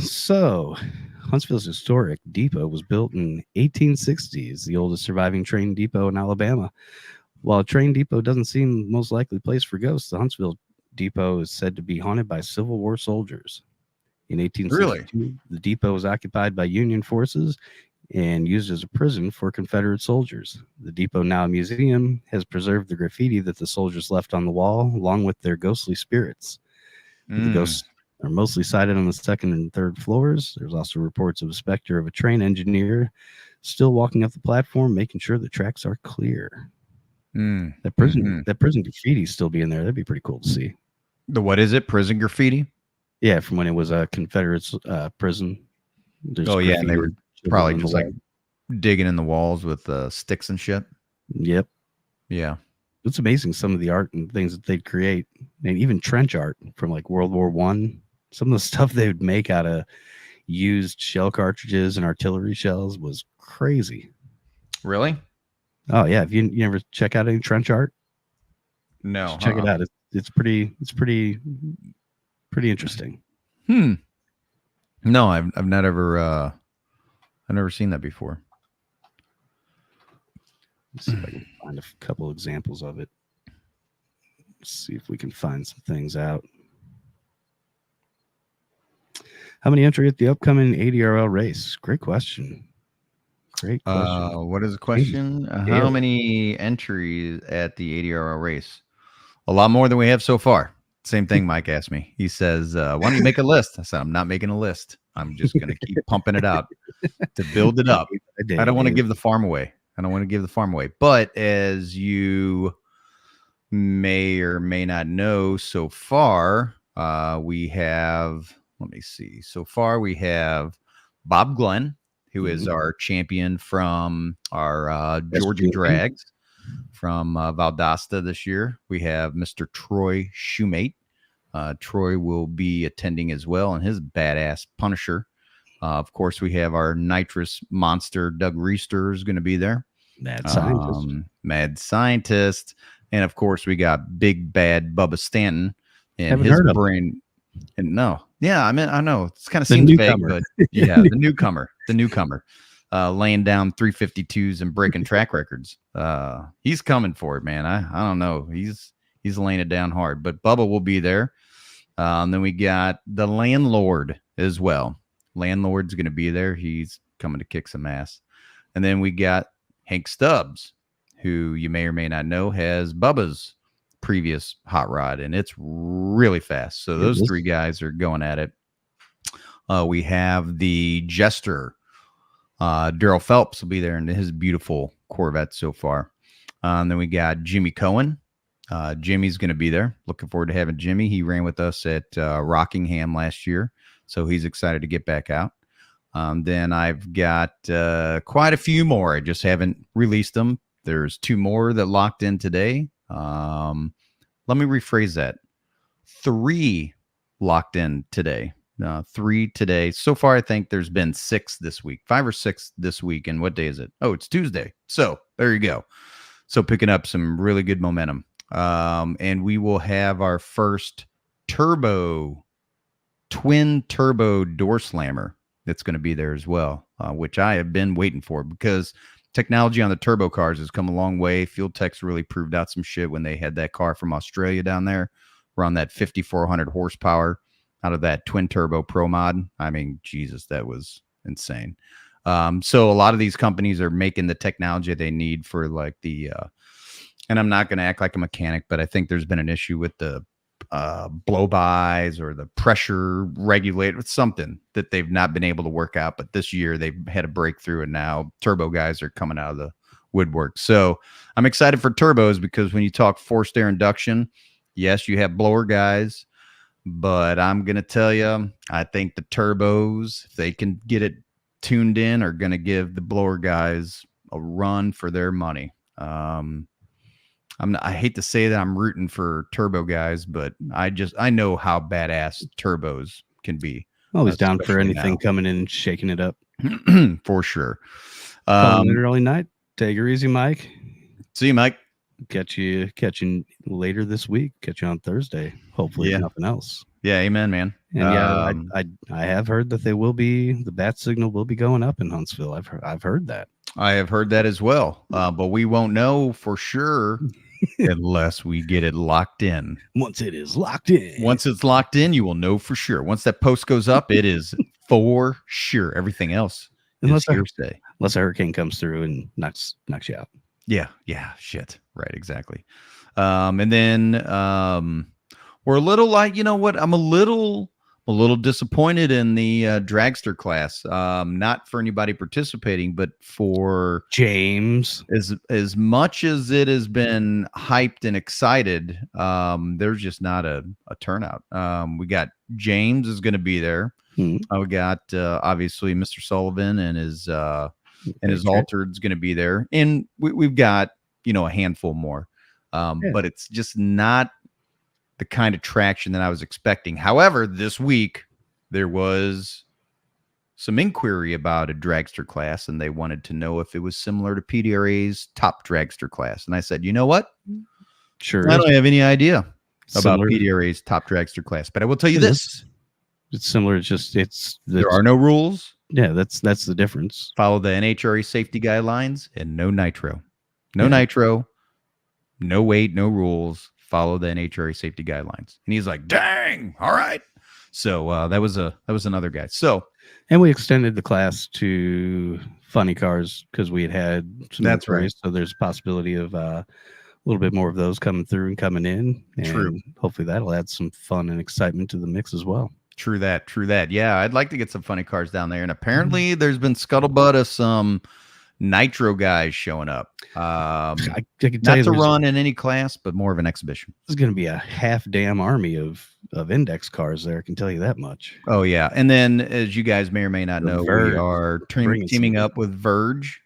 So Huntsville's historic depot was built in 1860s, the oldest surviving train depot in Alabama. While a train depot doesn't seem the most likely place for ghosts, the Huntsville depot is said to be haunted by Civil War soldiers. In 1862, the depot was occupied by Union forces and used as a prison for Confederate soldiers. The depot, now a museum, has preserved the graffiti that the soldiers left on the wall, along with their ghostly spirits. The ghosts are mostly sighted on the second and third floors. There's also reports of a specter of a train engineer still walking up the platform, making sure the tracks are clear. That prison graffiti still be in there. That'd be pretty cool to see. The what is it? Prison graffiti? Yeah, from when it was a Confederate prison. There's Oh yeah, and they were graffiti probably on the just like digging in the walls with sticks and shit. Yep. Yeah. It's amazing some of the art and things that they'd create, and even trench art from like World War One. Some of the stuff they would make out of used shell cartridges and artillery shells was crazy. Really? Oh yeah, if you ever check out any trench art, No. check it out. It's pretty interesting. No, I've not ever I've never seen that before. Let's see if I can find a couple examples of it. Let's see if we can find some things out. How many enter at the upcoming ADRL race? Great question. Great question. What is the question? How many entries at the ADRL race? A lot more than we have so far. Same thing Mike asked me. He says, why don't you make a list? I said, I'm not making a list. I'm just going to keep pumping it out to build it up. I don't want to give the farm away. But as you may or may not know, so far, we have, let me see. So far, we have Bob Glenn, who is our champion from our Georgia Drags from Valdosta this year. We have Mr. Troy Shoemate. Troy will be attending as well, and his badass Punisher. Of course, we have our nitrous monster, Doug Reister, is going to be there. Mad Scientist. And, of course, we got big bad Bubba Stanton. And Haven't his heard of brain. And no. Yeah, I mean, I know. It's kind of seems vague, but yeah, the newcomer. Laying down 352s and breaking track records. He's coming for it, man. I don't know. He's laying it down hard. But Bubba will be there. Then we got the Landlord as well. Landlord's going to be there. He's coming to kick some ass. And then we got Hank Stubbs, who you may or may not know has Bubba's previous hot rod, and it's really fast. So those three guys are going at it. We have the Jester. Daryl Phelps will be there in his beautiful Corvette so far. Then we got Jimmy Cohen. Jimmy's going to be there. Looking forward to having Jimmy. He ran with us at Rockingham last year, so he's excited to get back out. Then I've got quite a few more. I just haven't released them. There's 2 more that locked in today. Let me rephrase that. 3 locked in today. 3 today. So far, I think there's been 6 this week, 5 or 6 this week. And what day is it? Oh, it's Tuesday. So there you go. So picking up some really good momentum. And we will have our first twin turbo door slammer that's going to be there as well, which I have been waiting for because technology on the turbo cars has come a long way. Fuel Tech's really proved out some shit when they had that car from Australia down there, around that 5,400 horsepower out of that twin turbo Pro Mod. I mean, Jesus, that was insane. So a lot of these companies are making the technology they need for like the, and I'm not going to act like a mechanic, but I think there's been an issue with the blow-bys or the pressure regulator, something that they've not been able to work out. But this year they've had a breakthrough, and now turbo guys are coming out of the woodwork. So I'm excited for turbos because when you talk forced air induction, yes, you have blower guys, but I'm going to tell you, I think the turbos, if they can get it tuned in, are going to give the blower guys a run for their money. I hate to say that I'm rooting for turbo guys, but I know how badass turbos can be. Always down for anything coming in and shaking it up. For sure. Early night. Take her easy, Mike. See you, Mike. Catch you later this week. Catch you on Thursday. Hopefully, if nothing else. Yeah, amen, man. And I have heard that the bat signal will be going up in Huntsville. I've heard that. I have heard that as well. But we won't know for sure unless we get it locked in. Once it is locked in. Once it's locked in, you will know for sure. Once that post goes up, it is for sure. Everything else is hearsay. Unless a hurricane comes through and knocks you out. Yeah. Shit. Right. Exactly. And then we're a little like, you know what? I'm a little a little disappointed in the dragster class. Not for anybody participating, but for James. as much as it has been hyped and excited, there's just not a turnout. We got James is going to be there. We got obviously Mr. Sullivan and his altered's going to be there, and we've got a handful more. But it's just not the kind of traction that I was expecting. However, this week there was some inquiry about a dragster class, and they wanted to know if it was similar to PDRA's top dragster class. And I said, you know what? Sure. I don't have any idea about Similar. PDRA's top dragster class, but I will tell you this. It's similar. It's just There are no rules. Yeah, that's the difference. Follow the NHRA safety guidelines and no nitro. No nitro, no weight, no rules. Follow the NHRA safety guidelines. And he's like, dang, all right. So that was another guy. So and we extended the class to funny cars because we had some That's right. inquiries, so there's a possibility of a little bit more of those coming through and coming in. And True. hopefully that'll add some fun and excitement to the mix as well. True that. Yeah, I'd like to get some funny cars down there. And apparently there's been scuttlebutt of some nitro guys showing up. I can tell Not you to there's run in any class, but more of an exhibition. going to be a half damn army of index cars there. I can tell you that much. Oh, yeah. And then, as you guys may or may not The know, Verge we are bringing teaming some- up with Verge.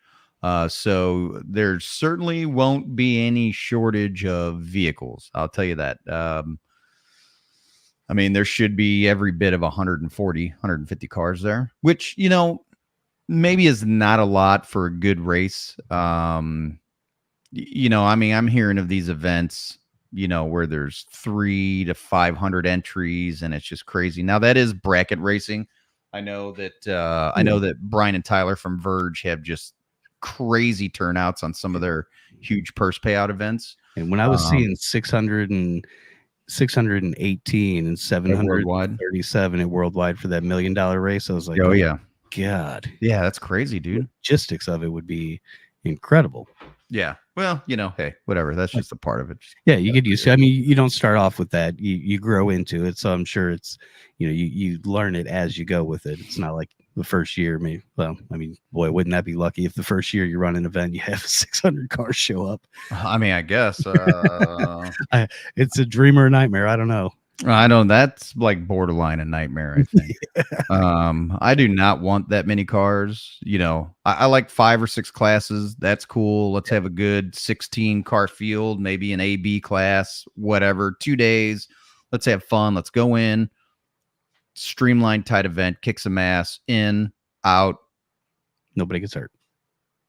So there certainly won't be any shortage of vehicles. I'll tell you that. I mean, there should be every bit of 140, 150 cars there, which, maybe is not a lot for a good race. I mean, I'm hearing of these events, where there's 300 to 500 entries, and it's just crazy. Now that is bracket racing. I know that Brian and Tyler from Verge have just crazy turnouts on some of their huge purse payout events. And when I was seeing 618 and 737 at Worldwide for that $1 million race, I was like, Oh yeah. God. Yeah, that's crazy, dude. Logistics of it would be incredible. Yeah. Well, hey, whatever. That's just a part of it. Yeah, you get used to it. I mean, you don't start off with that. You grow into it. So I'm sure it's, you learn it as you go with it. It's not like the first year, maybe. Well, I mean, boy, wouldn't that be lucky if the first year you run an event, you have 600 cars show up. I mean, I guess. It's a dream or a nightmare. I don't know. I know that's like borderline a nightmare, I think. I do not want that many cars. I like 5 or 6 classes. That's cool. Let's have a good 16 car field, maybe an AB class, whatever, 2 days. Let's have fun. Let's go in, streamlined, tight event, kick some ass, in, out. Nobody gets hurt.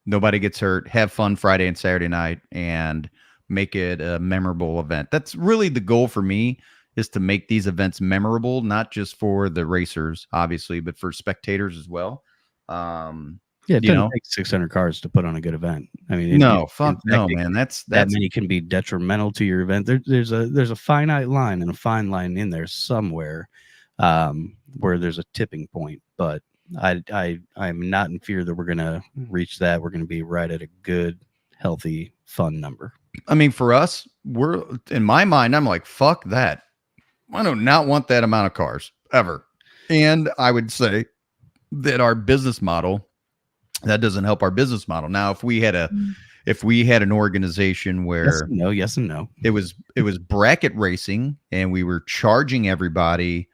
Nobody gets hurt. Have fun Friday and Saturday night and make it a memorable event. That's really the goal for me, is to make these events memorable, not just for the racers, obviously, but for spectators as well. It doesn't take 600 cars to put on a good event. I mean, no, man. That's that many can be detrimental to your event. There's a finite line and a fine line in there somewhere, where there's a tipping point. But I'm not in fear that we're gonna reach that. We're gonna be right at a good, healthy, fun number. I mean, for us, we're, in my mind, I'm like, fuck that. I do not want that amount of cars ever. And I would say that our business model, that doesn't help our business model. Now, if we had an organization where yes and no, it was bracket racing and we were charging everybody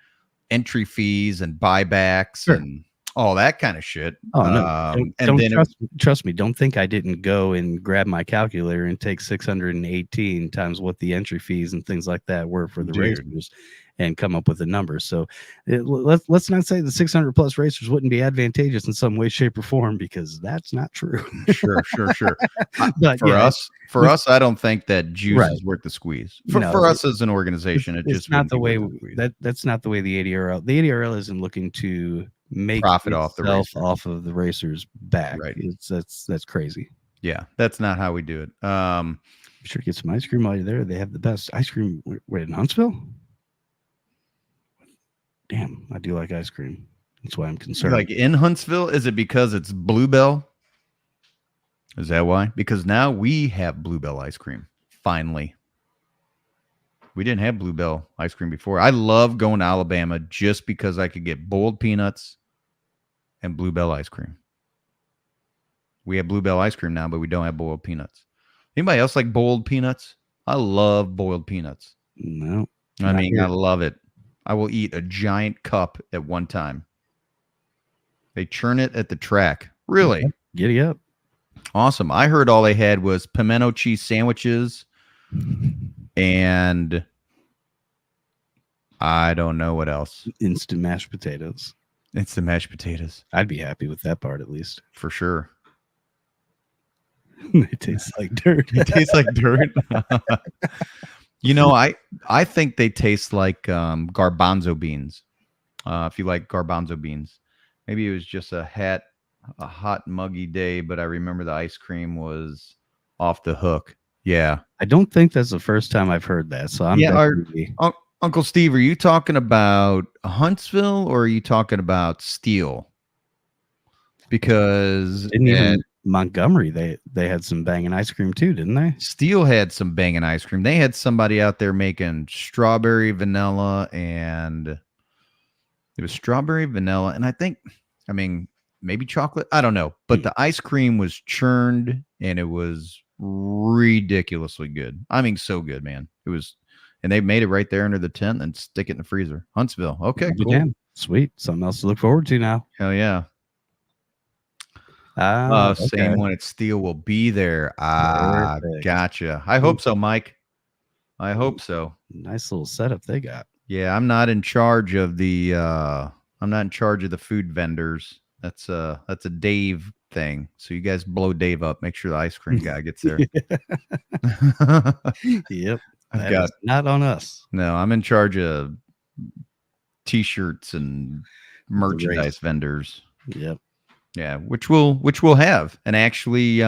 entry fees and buybacks and all that kind of shit. Oh no! Don't trust me. Don't think I didn't go and grab my calculator and take 618 times what the entry fees and things like that were for the racers, and come up with a number. So let's not say the 600 plus racers wouldn't be advantageous in some way, shape, or form, because that's not true. Sure. But for us, I don't think that juice is worth the squeeze. For us as an organization, it's not the way that's not the way the ADRL. The ADRL isn't looking to make profit off of the racers' back. Right. That's crazy. Yeah, that's not how we do it. Sure, get some ice cream while you're there. They have the best ice cream. Wait, in Huntsville? Damn, I do like ice cream. That's why I'm concerned. Like in Huntsville, is it because it's Bluebell? Is that why? Because now we have Bluebell ice cream. Finally. We didn't have Bluebell ice cream before. I love going to Alabama just because I could get boiled peanuts and Bluebell ice cream. We have Bluebell ice cream now, but we don't have boiled peanuts. Anybody else like boiled peanuts? I love boiled peanuts. No. I mean, I love it. I will eat a giant cup at one time. They churn it at the track. Really? Giddy up. Awesome. I heard all they had was pimento cheese sandwiches and I don't know what else. Instant mashed potatoes. It's the mashed potatoes. I'd be happy with that part at least. For sure. It tastes like dirt. It tastes like dirt. I think they taste like garbanzo beans. If you like garbanzo beans. Maybe it was just a hot, muggy day, but I remember the ice cream was off the hook. Yeah. I don't think that's the first time I've heard that. So I'm definitely... Uncle Steve, are you talking about Huntsville or are you talking about Steele? Because even Montgomery, they had some banging ice cream too, didn't they? Steele had some banging ice cream. They had somebody out there making strawberry, vanilla, and it was strawberry, vanilla, and I mean, maybe chocolate. I don't know. But the ice cream was churned and it was ridiculously good. I mean, so good, man. It was, and they made it right there under the tent and stick it in the freezer. Huntsville. Okay, cool. Can. Sweet. Something else to look forward to now. Hell yeah. Same one at Steele will be there. Perfect. Gotcha. I hope so, Mike. I hope so. Nice little setup they got. Yeah, I'm not in charge of the food vendors. That's a Dave thing. So you guys blow Dave up. Make sure the ice cream guy gets there. Yep. I've got not on us. No, I'm in charge of t-shirts and merchandise vendors. Yep. Yeah, which we'll have. And actually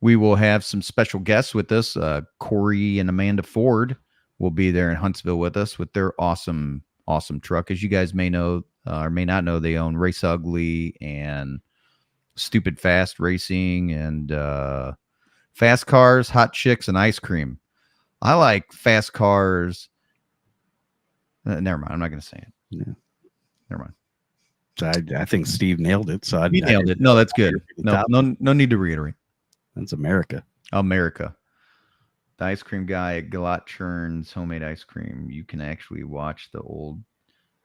we will have some special guests with us. Corey and Amanda Ford will be there in Huntsville with us with their awesome truck. As you guys may know or may not know, they own Race Ugly and Stupid Fast Racing and Fast Cars, Hot Chicks, and Ice Cream. I like Fast Cars. Never mind. I'm not going to say it. Yeah. Never mind. I think Steve nailed it. So he nailed it. No, that's good. No need to reiterate. That's America. The ice cream guy at Galat Churns homemade ice cream. You can actually watch the old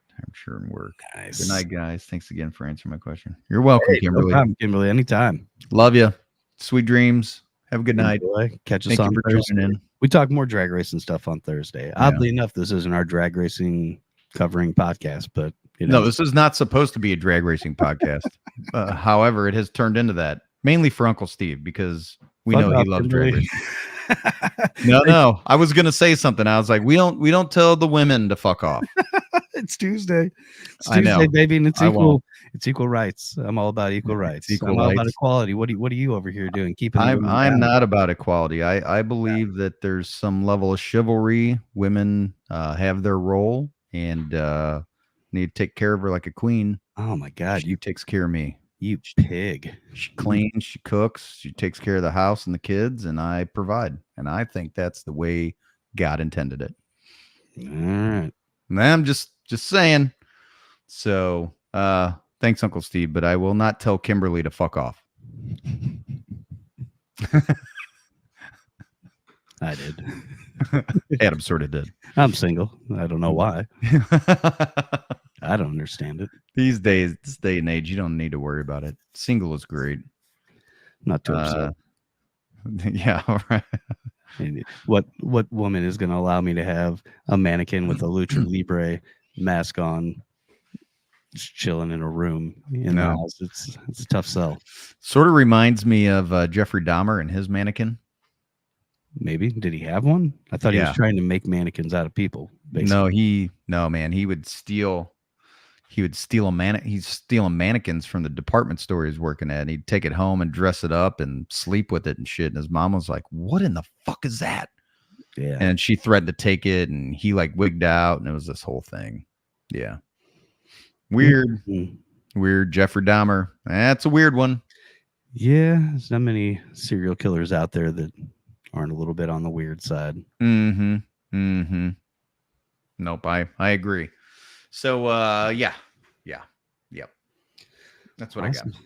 time churn work. Nice. Good night, guys. Thanks again for answering my question. You're welcome, Kimberly. No problem, Kimberly. Anytime. Love you. Sweet dreams. Have a good night. Catch us on Thursday. We talk more drag racing stuff on Thursday. Oddly enough, this isn't our drag racing covering podcast, but no, this is not supposed to be a drag racing podcast. However, it has turned into that mainly for Uncle Steve because we know he loves drag racing. No. I was gonna say something. I was like, we don't tell the women to fuck off. It's Tuesday. It's I know, Tuesday, baby, and it's equal. It's equal rights. I'm all about equal rights. I'm all about equality. What are you over here doing? I'm not about equality. I believe that there's some level of chivalry. Women have their role and need to take care of her like a queen. Oh my God, she takes care of me. You pig. She cleans, she cooks, she takes care of the house and the kids, and I provide. And I think that's the way God intended it. All right. And I'm just saying. So thanks, Uncle Steve, but I will not tell Kimberly to fuck off. I did. Adam sort of did. I'm single. I don't know why. I don't understand it. These days, this day and age, you don't need to worry about it. Single is great. Not too upset. Yeah, all right. What woman is going to allow me to have a mannequin with a Lucha Libre mask on, just chilling in a room in the house? It's a tough sell. Sort of reminds me of Jeffrey Dahmer and his mannequin. Maybe. Did he have one? I thought he was trying to make mannequins out of people. Basically. No, man. He would steal he's stealing mannequins from the department store he's working at. And he'd take it home and dress it up and sleep with it and shit. And his mom was like, "What in the fuck is that?" Yeah. And she threatened to take it, and he like wigged out, and it was this whole thing. Yeah. Weird. Weird. Jeffrey Dahmer. That's a weird one. Yeah. There's not many serial killers out there that aren't a little bit on the weird side. Mm-hmm. Mm-hmm. Nope. I agree. So yep. That's what Awesome. I got.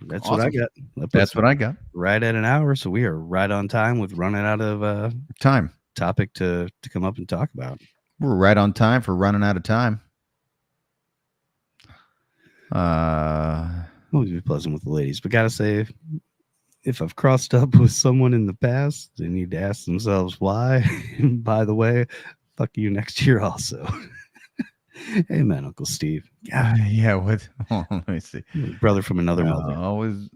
That's what I Awesome. got. That That's puts what I got. right at an hour, so we are right on time with running out of Time. topic to come up and talk about. We're right on time for running out of time. Always be pleasant with the ladies, but gotta say, if I've crossed up with someone in the past, they need to ask themselves why. And by the way, fuck you next year also. Amen, Uncle Steve. God, yeah. What? Let me see. brother from another mother. Always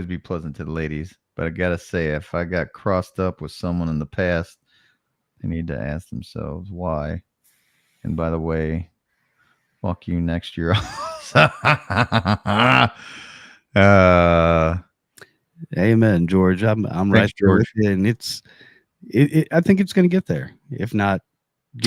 be pleasant to the ladies. But I gotta say, if I got crossed up with someone in the past, they need to ask themselves why. And by the way, fuck you next year. Amen, George. I'm right Thanks, there with George. you, and I think it's going to get there. If not,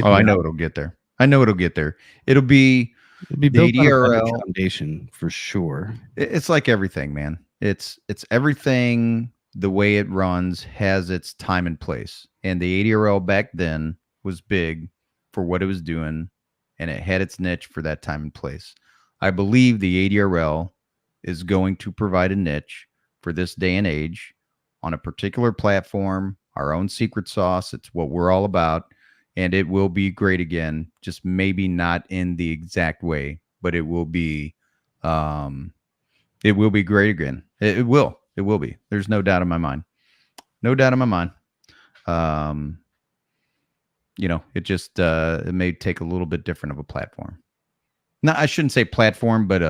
I know it'll get there. I know it'll get there. It'll be built on a better ADRL foundation for sure. It's like everything, man. It's everything. The way it runs has its time and place. And the ADRL back then was big for what it was doing, and it had its niche for that time and place. I believe the ADRL is going to provide a niche for this day and age on a particular platform, our own secret sauce. It's what we're all about, and it will be great again, just maybe not in the exact way, but it will be great again. It will be. There's no doubt in my mind. No doubt in my mind. It just it may take a little bit different of a platform. No, I shouldn't say platform, but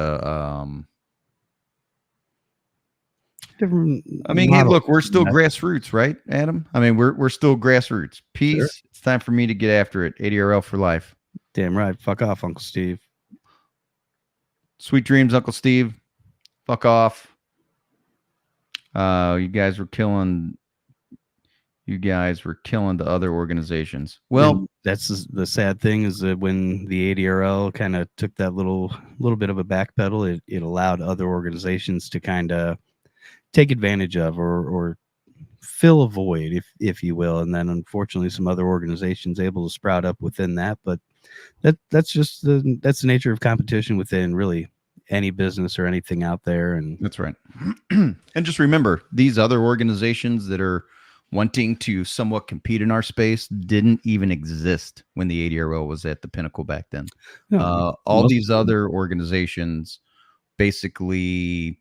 Different. I mean, hey, model. look, we're still grassroots, right, Adam? I mean, we're still grassroots. Peace. Sure. It's time for me to get after it. ADRL for life. Damn right. Fuck off, Uncle Steve. Sweet dreams, Uncle Steve. Fuck off. You guys were killing the other organizations. Well, And that's the sad thing is that when the ADRL kind of took that little bit of a backpedal, it allowed other organizations to kind of take advantage of or fill a void, if you will. And then unfortunately some other organizations able to sprout up within that. But that's the nature of competition within really any business or anything out there. And that's right. And just remember, these other organizations that are wanting to somewhat compete in our space didn't even exist when the ADRL was at the pinnacle back then. All these other organizations basically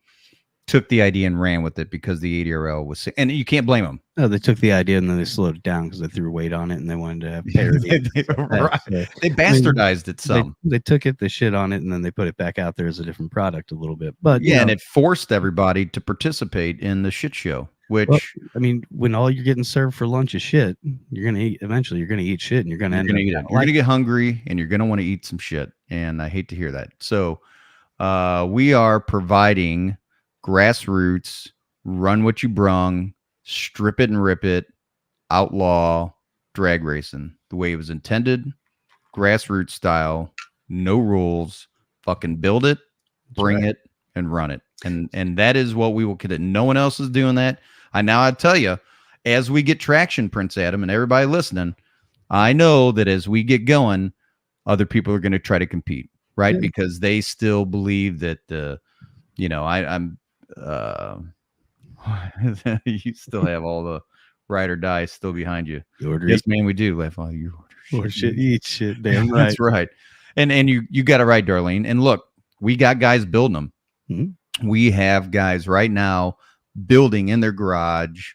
took the idea and ran with it because the ADRL was, and you can't blame them. No, they took the idea and then they slowed it down because they threw weight on it and they wanted to have parity. Right. They bastardized it some. They took it, they shit on it, and then they put it back out there as a different product a little bit. But yeah, and it forced everybody to participate in the shit show. Which I mean, when all you're getting served for lunch is shit, you're gonna eat. Eventually, you're gonna eat shit, and you're gonna eat it. You're gonna get hungry, and you're gonna want to eat some shit. And I hate to hear that. So, we are providing grassroots, run what you brung, strip it and rip it, outlaw drag racing the way it was intended, grassroots style, no rules, fucking build it, bring it, and run it. And that is what we will get. No one else is doing that. I tell you, as we get traction, Prince Adam, and everybody listening, I know that as we get going, other people are going to try to compete, right? Yeah. Because they still believe that, I'm you still have all the ride or die still behind you. Yes, man, we do. Laugh all you order shit, eat shit. Damn right. That's right. And you got it right, Darlene. And look, we got guys building them. Mm-hmm. We have guys right now building in their garage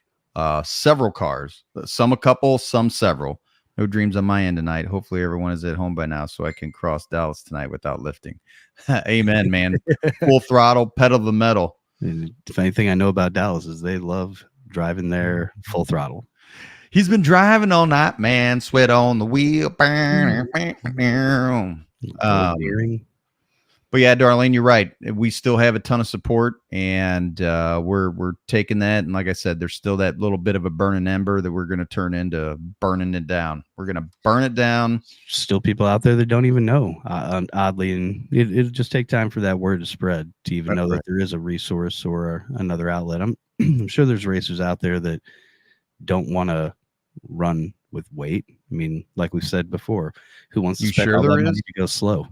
several cars, some a couple, some several. No dreams on my end tonight. Hopefully everyone is at home by now so I can cross Dallas tonight without lifting. Amen, man. Full throttle, pedal to the metal. And the funny thing I know about Dallas is they love driving their full throttle. He's been driving all night, man. Sweat on the wheel. But yeah, Darlene, you're right. We still have a ton of support, and we're taking that. And like I said, there's still that little bit of a burning ember that we're going to turn into burning it down. We're going to burn it down. Still people out there that don't even know, oddly, and it'll just take time for that word to spread to even know that there is a resource or another outlet. I'm sure there's racers out there that don't want to run with weight. I mean, like we said before, who wants to You spend sure all that there money is? to go slow?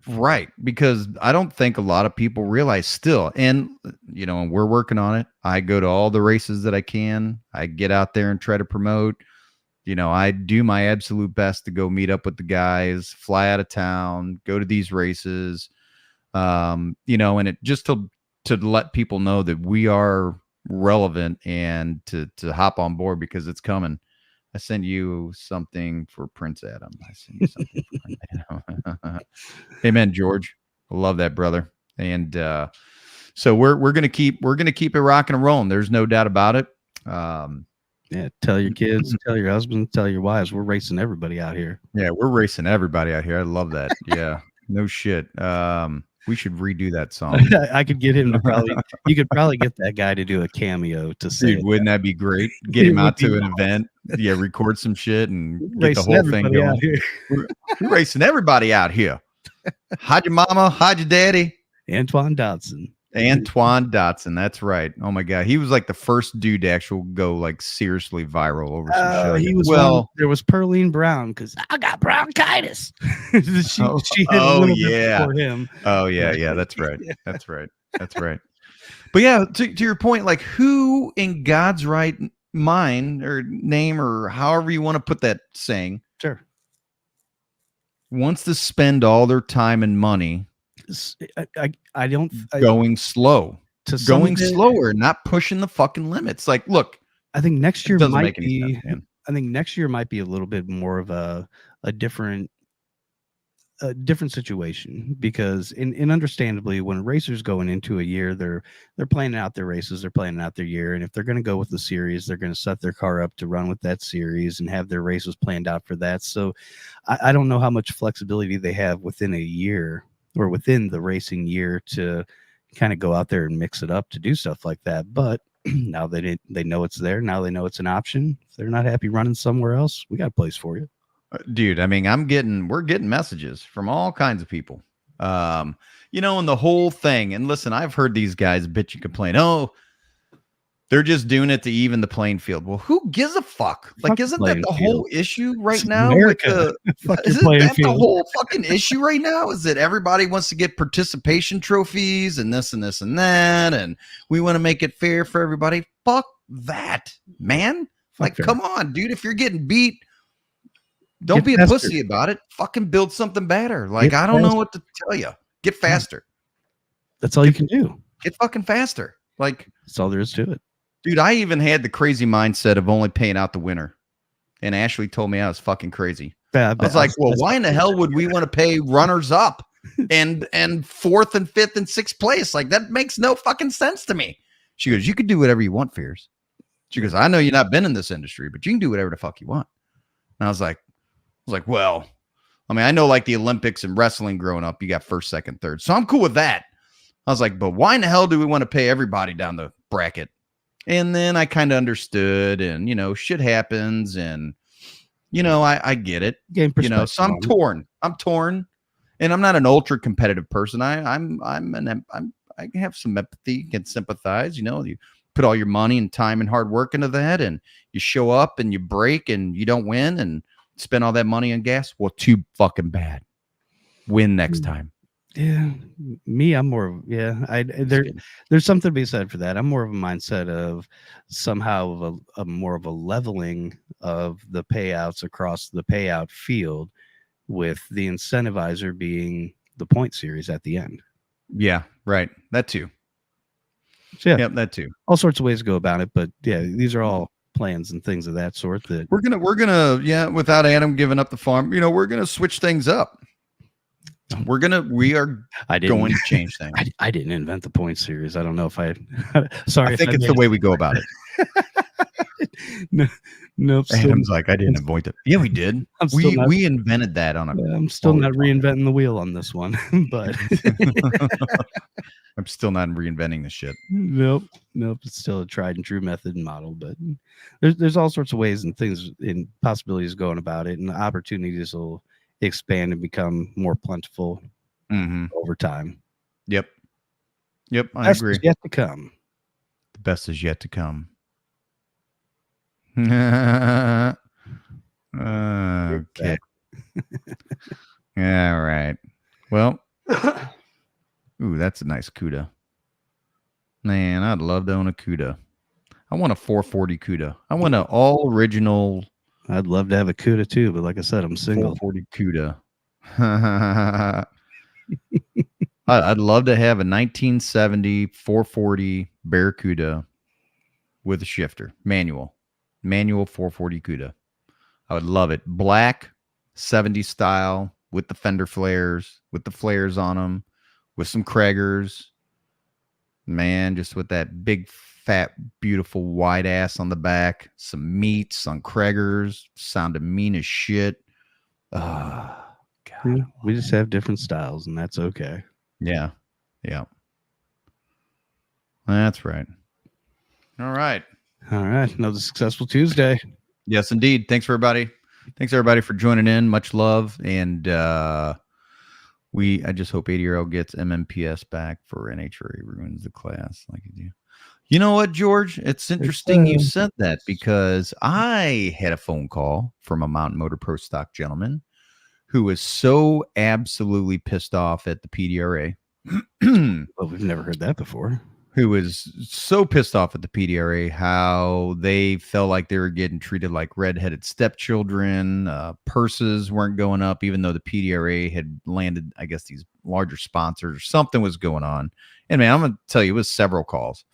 Right, because I don't think a lot of people realize still, and and we're working on it. I go to all the races that I can. I get out there and try to promote. I do my absolute best to go meet up with the guys, fly out of town, go to these races. And it just to let people know that we are relevant and to hop on board because it's coming. I send you something for Prince Adam. I send you something for Prince Adam. Amen, George. I love that, brother. And so we're gonna keep it rocking and rolling. There's no doubt about it. Yeah, tell your kids, tell your husbands, tell your wives. We're racing everybody out here. Yeah, we're racing everybody out here. I love that. Yeah, no shit. We should redo that song. I could get him to probably. You could probably get that guy to do a cameo to say. Dude, wouldn't that be great? Get him out to an event. Yeah, record some shit and get the whole thing going. Out here. We're racing everybody out here. Hide your mama, hide your daddy. Antoine Dodson. Antoine Dotson, that's right. Oh my god, he was like the first dude to actually go like seriously viral over some shit. He was there was Pearline Brown because I got bronchitis. she had a little bit before him. Oh yeah, that's right. That's right. That's right. But yeah, to your point, like who in God's right mind or name or however you want to put that saying, sure, wants to spend all their time and money I don't going slow, going slower, not pushing the fucking limits. Like, look, I think next year might be. Sense, I think next year might be a little bit more of a different situation because, and understandably, when racers going into a year, they're planning out their races, they're planning out their year, and if they're going to go with the series, they're going to set their car up to run with that series and have their races planned out for that. So, I don't know how much flexibility they have within a year or within the racing year to kind of go out there and mix it up to do stuff like that. But now they know it's there. Now they know it's an option. If they're not happy running somewhere else, we got a place for you. Dude, I mean, we're getting messages from all kinds of people. And the whole thing. And listen, I've heard these guys bitch and complain. Oh, they're just doing it to even the playing field. Well, who gives a fuck? Like, isn't that the whole issue right now? America. Isn't that the whole fucking issue right now? Is that everybody wants to get participation trophies and this and this and that, and we want to make it fair for everybody. Fuck that, man. Like, come on, dude. If you're getting beat, don't be a pussy about it. Fucking build something better. Like, I don't know what to tell you. Get faster. That's all you can do. Get fucking faster. Like, that's all there is to it. Dude, I even had the crazy mindset of only paying out the winner. And Ashley told me I was fucking crazy. I was like, well, why in the hell would we want to pay runners up and fourth and fifth and sixth place? Like, that makes no fucking sense to me. She goes, you can do whatever you want, Fears. She goes, I know you've not been in this industry, but you can do whatever the fuck you want. And I was like, well, I mean, I know like the Olympics and wrestling growing up, you got first, second, third. So I'm cool with that. I was like, but why in the hell do we want to pay everybody down the bracket? And then I kind of understood, and shit happens, and I get it. So I'm torn. And I'm not an ultra competitive person. I have some empathy, can sympathize. You put all your money and time and hard work into that, and you show up and you break and you don't win and spend all that money on gas. Well, too fucking bad. Win next time. Yeah, me, I'm more of, there's something to be said for that. I'm more of a mindset of somehow of a more of a leveling of the payouts across the payout field, with the incentivizer being the point series at the end. Yeah, right. That too. So, yeah, yep, that too. All sorts of ways to go about it, but yeah, these are all plans and things of that sort that we're gonna without Adam giving up the farm, we're gonna switch things up. We are going to change things. I didn't invent the point series. I don't know if sorry. I think it's the way we go about it. Nope. Adam's like, I didn't invent it. Yeah, we did. We invented that on a. I'm still not reinventing the wheel on this one, but I'm still not reinventing the shit. Nope. It's still a tried and true method and model, but there's all sorts of ways and things and possibilities going about it, and the opportunities will expand and become more plentiful over time. Yep. I agree. Is yet to come. The best is yet to come. Okay. All right. Well, ooh, that's a nice CUDA. Man, I'd love to own a CUDA. I want a 440 CUDA. I want an all original I'd love to have a CUDA too, but like I said, I'm single. 440 CUDA. I'd love to have a 1970 440 Barracuda with a shifter, manual 440 CUDA. I would love it. Black, 70s style, with the fender flares, with the flares on them, with some Kraggers. Man, just with that big, fat, beautiful wide ass on the back, some meats on Kraggers, sounded mean as shit. God. Yeah, we just have different styles, and that's okay. Yeah. Yeah. That's right. All right. All right. Another successful Tuesday. Yes, indeed. Thanks for everybody. Thanks everybody for joining in. Much love. And I just hope 80-year-old gets MMPS back for NHRA ruins the class like you do. You know what, George? It's interesting you said that because I had a phone call from a Mountain Motor Pro Stock gentleman who was so absolutely pissed off at the PDRA. Well, we've never heard that before. Who was so pissed off at the PDRA, how they felt like they were getting treated like redheaded stepchildren. Purses weren't going up, even though the PDRA had landed, I guess, these larger sponsors or something was going on. And man, I'm going to tell you, it was several calls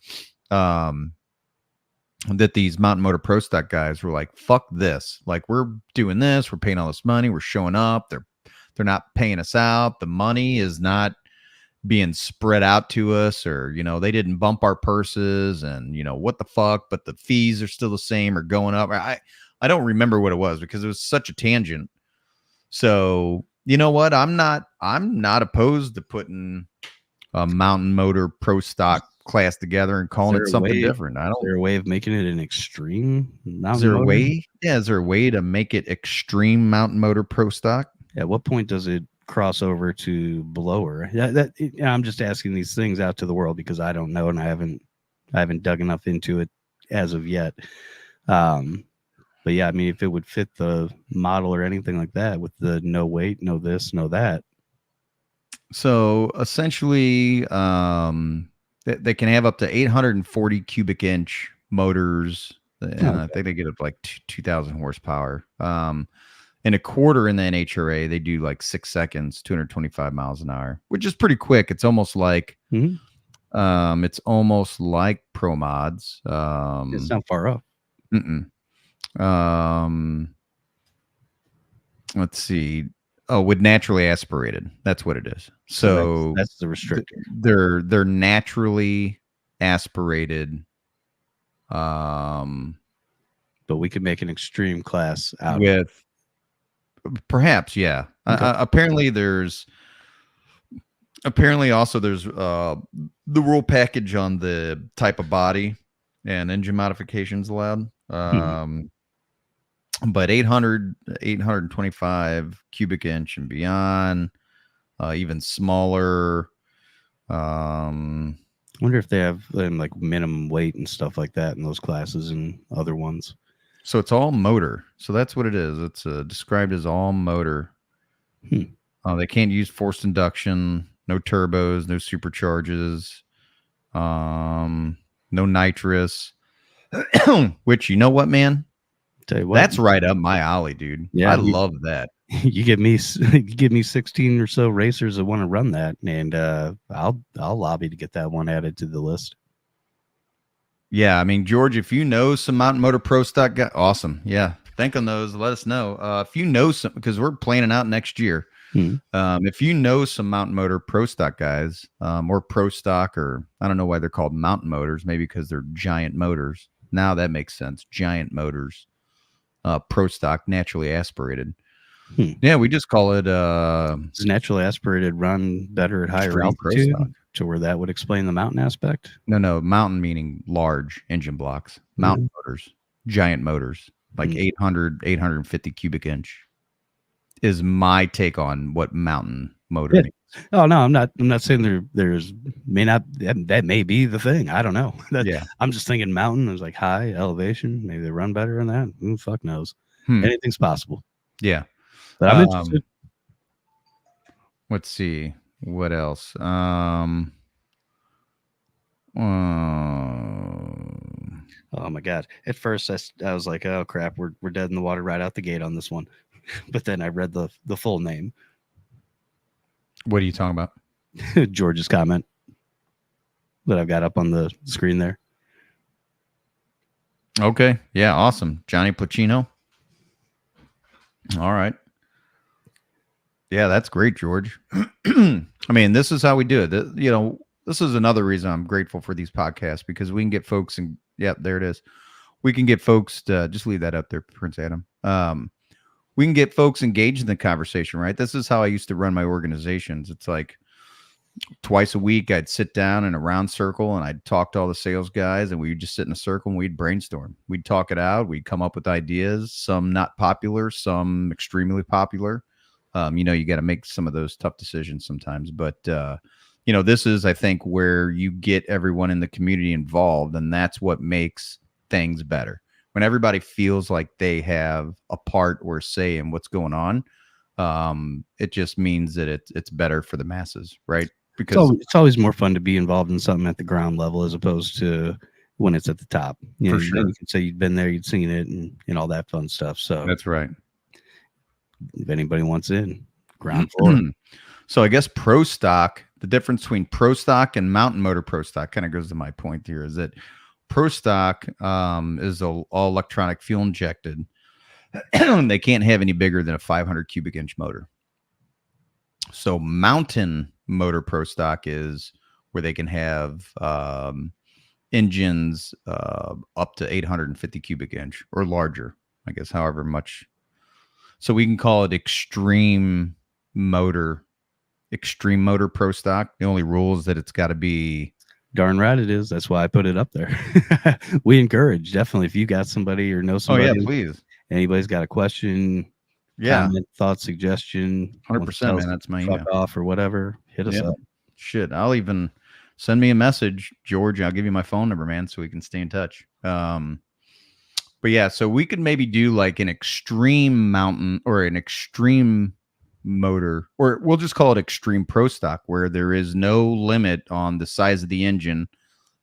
that these Mountain Motor Pro Stock guys were like, fuck this. Like, we're doing this. We're paying all this money. We're showing up. They're not paying us out. The money is not being spread out to us, or, you know, they didn't bump our purses, and, you know, what the fuck, but the fees are still the same or going up. I don't remember what it was because it was such a tangent. So, you know what? I'm not opposed to putting a Mountain Motor Pro Stock class together and calling it something different. Is there a way of making it an extreme Is there a way to make it extreme Mountain Motor Pro Stock? At what point does it cross over to blower? I'm just asking these things out to the world because I don't know, and I haven't dug enough into it as of yet. But yeah, I mean, if it would fit the model or anything like that with the no weight, no this, no that. So essentially, they can have up to 840 cubic inch motors, and I think they get up to like 2,000 horsepower. In a quarter in the NHRA, they do like 6 seconds, 225 miles an hour, which is pretty quick. It's almost like it's almost like Pro Mods. It's not far off. Let's see. Oh, with naturally aspirated. That's what it is. So that's the restrictor. They're naturally aspirated. But we could make an extreme class out with. Perhaps, yeah. Okay. Apparently also there's the rule package on the type of body and engine modifications allowed. But 825 cubic inch and beyond, even smaller. Wonder if they have like minimum weight and stuff like that in those classes and other ones. So it's all motor. So that's what it is. It's described as all motor. They can't use forced induction, no turbos, no supercharges, no nitrous. Which, you know what, man? Tell you what, that's right up my alley, dude. Yeah, I love that. You give me 16 or so racers that want to run that, and I'll lobby to get that one added to the list. Yeah, I mean, George, if you know some Mountain Motor Pro Stock guy, awesome. Yeah, think on those. Let us know. If you know some, because we're planning out next year. If you know some Mountain Motor Pro Stock guys, or Pro Stock, or I don't know why they're called Mountain Motors, maybe because they're giant motors. Now that makes sense. Giant motors, Pro Stock, naturally aspirated. Yeah, we just call it. Does naturally aspirated run better at higher altitude? To where that would explain the mountain aspect? No, mountain meaning large engine blocks. Mountain motors, giant motors, like 850 cubic inch is my take on what mountain motor means. Oh no, I'm not saying there's may not, that may be the thing. I don't know. I'm just thinking mountain is like high elevation. Maybe they run better than that. Who fuck knows? Anything's possible. Yeah. But I'm interested. Let's see what else. Oh my god! At first, I was like, "Oh crap, we're dead in the water right out the gate on this one." But then I read the full name. What are you talking about? George's comment that I've got up on the screen there. Okay, yeah, awesome, Johnny Placino. All right, yeah, that's great, George. I mean, this is how we do it. You know, this is another reason I'm grateful for these podcasts, because we can get folks, and yeah, there it is. We can get folks to just leave that up there, Prince Adam. We can get folks engaged in the conversation, right? This is how I used to run my organizations. It's like twice a week, I'd sit down in a round circle and I'd talk to all the sales guys, and we'd just sit in a circle and we'd brainstorm. We'd talk it out. We'd come up with ideas, some not popular, some extremely popular. You know, you got to make some of those tough decisions sometimes, but, you know, this is, I think, where you get everyone in the community involved, and that's what makes things better. When everybody feels like they have a part or a say in what's going on, it just means that it's better for the masses, right? Because it's always more fun to be involved in something at the ground level as opposed to when it's at the top. You know, for sure, you can say you've been there, you've seen it, and all that fun stuff. So that's right. If anybody wants in, ground floor. So I guess pro stock, the difference between pro stock and mountain motor pro stock kind of goes to my point here, is that pro stock is all electronic, fuel injected. They can't have any bigger than a 500 cubic inch motor. So mountain motor pro stock is where they can have engines up to 850 cubic inch or larger, I guess, however much. So we can call it extreme motor pro stock. The only rule is that it's got to be. Darn right it is. That's why I put it up there. We encourage, definitely, if you got somebody or know somebody. Oh yeah, please. Anybody's got a question, comment, thought, suggestion, 100%, man. That's my email. Off or whatever, hit us up. Shit, I'll even send me a message, George. I'll give you my phone number, man, so we can stay in touch. But yeah, so we could maybe do like an extreme mountain or an extreme motor, or we'll just call it extreme pro stock, where there is no limit on the size of the engine.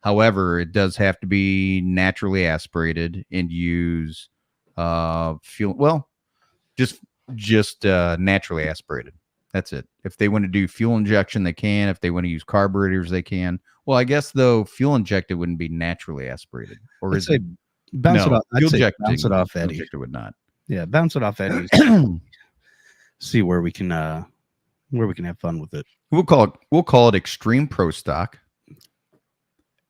However, it does have to be naturally aspirated and use fuel. Well, just naturally aspirated. That's it. If they want to do fuel injection, they can. If they want to use carburetors, they can. Well, I guess though fuel injected wouldn't be naturally aspirated, or is it? Bounce it off. Bounce it off Eddie. It would not. Yeah, bounce it off Eddie. See where we can have fun with it. We'll call it extreme pro stock.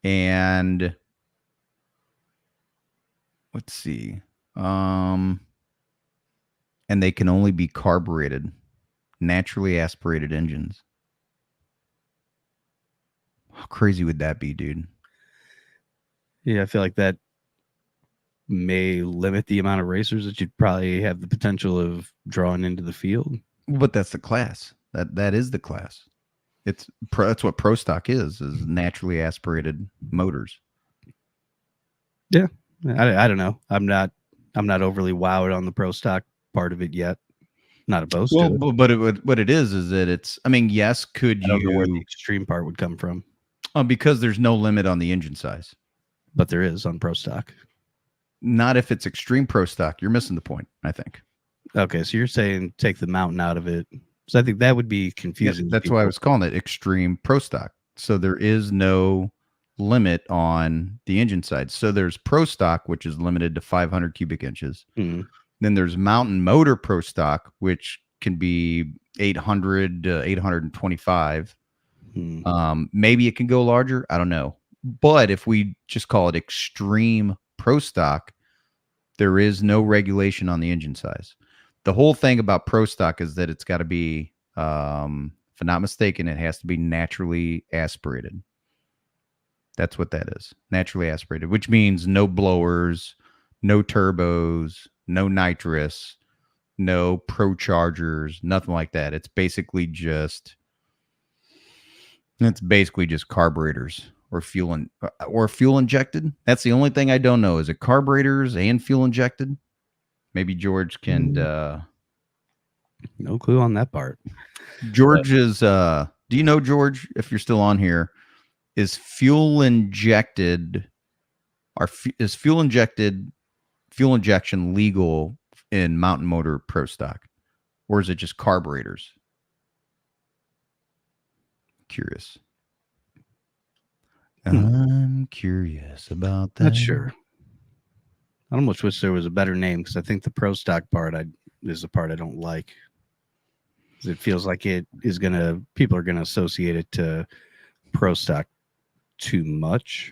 And let's see. And they can only be carbureted, naturally aspirated engines. How crazy would that be, dude? Yeah, I feel like that may limit the amount of racers that you'd probably have the potential of drawing into the field. But that's the class. That is the class. That's what pro stock is naturally aspirated motors. Yeah, I don't know. I'm not overly wowed on the pro stock part of it yet. Not opposed to it. But what it is that it's. I mean, yes, I don't know where the extreme part would come from. Because there's no limit on the engine size. But there is on pro stock. Not if it's extreme pro stock. You're missing the point, I think. Okay, so you're saying take the mountain out of it. So I think that would be confusing. Yeah, that's why I was calling it extreme pro stock. So there is no limit on the engine side. So there's pro stock, which is limited to 500 cubic inches. Mm-hmm. Then there's mountain motor pro stock, which can be 800 to 825. Mm-hmm. Maybe it can go larger. I don't know. But if we just call it extreme pro stock, there is no regulation on the engine size. The whole thing about pro stock is that it's got to be, if I'm not mistaken, it has to be naturally aspirated. That's what that is. Naturally aspirated, which means no blowers, no turbos, no nitrous, no pro chargers, nothing like that. It's basically just carburetors. Or fuel injected. That's the only thing I don't know. Is it carburetors and fuel injected? Maybe George can No clue on that part. George is do you know, George, if you're still on here, is fuel injection legal in Mountain Motor Pro Stock, or is it just carburetors? Curious. I'm curious about that. Not sure. I almost wish there was a better name, because I think the Pro Stock part is the part I don't like. It feels like people are gonna associate it to Pro Stock too much,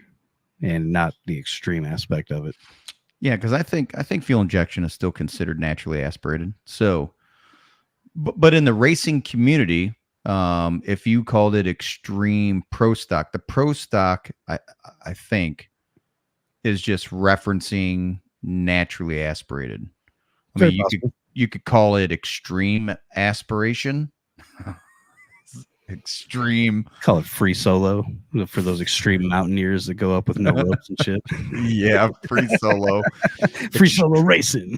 and not the extreme aspect of it. Yeah, because I think fuel injection is still considered naturally aspirated. So, but in the racing community, if you called it extreme Pro Stock, the Pro Stock, I think, is just referencing naturally aspirated. I mean, you could call it extreme aspiration. Extreme. Call it free solo for those extreme mountaineers that go up with no ropes and shit. Yeah, free solo. Free solo racing.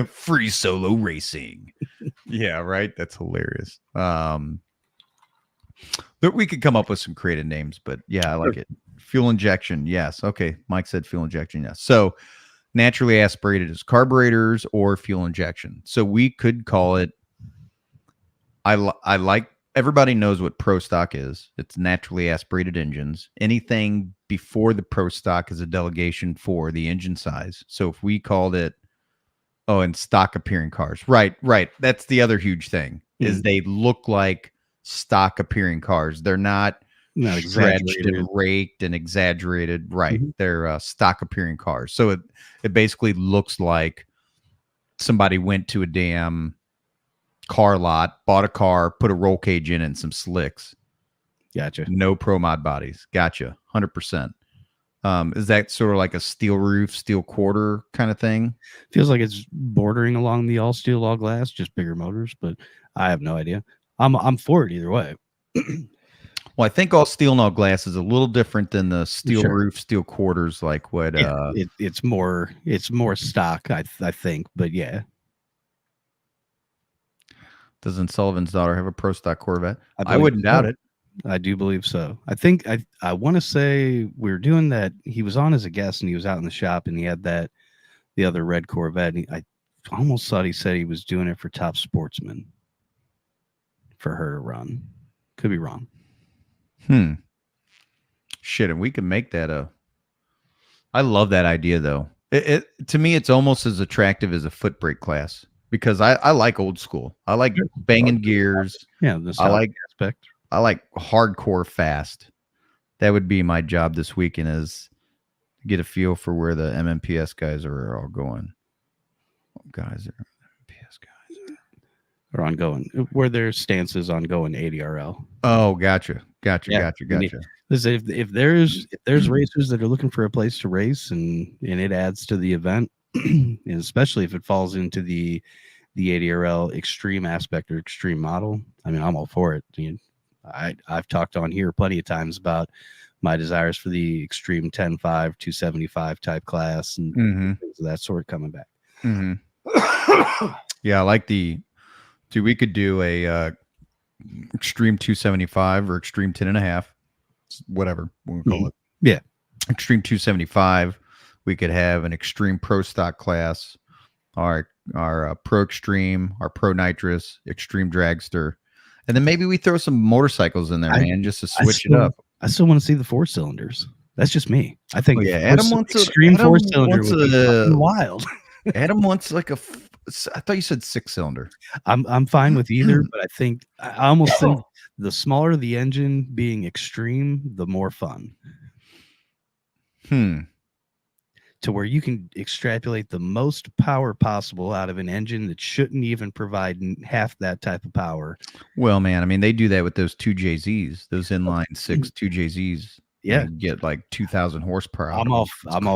Free solo racing. Yeah, right. That's hilarious. But we could come up with some creative names, but yeah, I like it. Fuel injection. Yes. Okay. Mike said fuel injection. Yes. So naturally aspirated is carburetors or fuel injection. So we could call it, I like, everybody knows what Pro Stock is. It's naturally aspirated engines. Anything before the Pro Stock is a delegation for the engine size. So if we called it, and stock appearing cars. Right. That's the other huge thing is they look like stock appearing cars. They're not stretched and raked and exaggerated. Right. Mm-hmm. They're stock appearing cars. So it basically looks like somebody went to a damn car lot, bought a car, put a roll cage in it and some slicks. Gotcha. No pro mod bodies. Gotcha. 100%. Is that sort of like a steel roof, steel quarter kind of thing? Feels like it's bordering along the all steel, all glass, just bigger motors, but I have no idea. I'm for it either way. Well, I think all steel and all glass is a little different than the steel roof, steel quarters, like what it's more stock, I think, but yeah. Doesn't Sullivan's daughter have a Pro Stock Corvette? I wouldn't doubt it. I do believe so. I think I want to say we were doing that. He was on as a guest and he was out in the shop and he had the other red Corvette. And I almost thought he said he was doing it for Top Sportsman for her to run. Could be wrong. Shit, and we can make that I love that idea though. It to me, it's almost as attractive as a foot brake class because I like old school. I like banging gears. Yeah, I like aspect. I like hardcore fast. That would be my job this weekend, is get a feel for where the MMPS guys are all going. What guys are MMPS guys? Or ongoing, where their stance is on going ADRL. Oh, gotcha. If there's racers that are looking for a place to race and it adds to the event, and especially if it falls into the ADRL extreme aspect or extreme model, I mean, I'm all for it. I've talked on here plenty of times about my desires for the extreme 10.5, 275 type class and things of that sort coming back. Yeah, I like we could do a extreme 275 or extreme 10.5, whatever we'll call it. Yeah. Extreme 275. We could have an extreme Pro Stock class, our Pro Extreme, our Pro Nitrous, extreme dragster. And then maybe we throw some motorcycles in there, man, just to switch it up. I still want to see the 4-cylinders. That's just me. I think Adam wants extreme 4-cylinder would be wild. Adam wants like I thought you said 6-cylinder. I'm fine with either, but I think I almost think the smaller the engine being extreme, the more fun. To where you can extrapolate the most power possible out of an engine that shouldn't even provide half that type of power. Well, man, I mean, they do that with those 2JZs, those inline 6 2JZs. Yeah, get like 2,000 horsepower. I'm all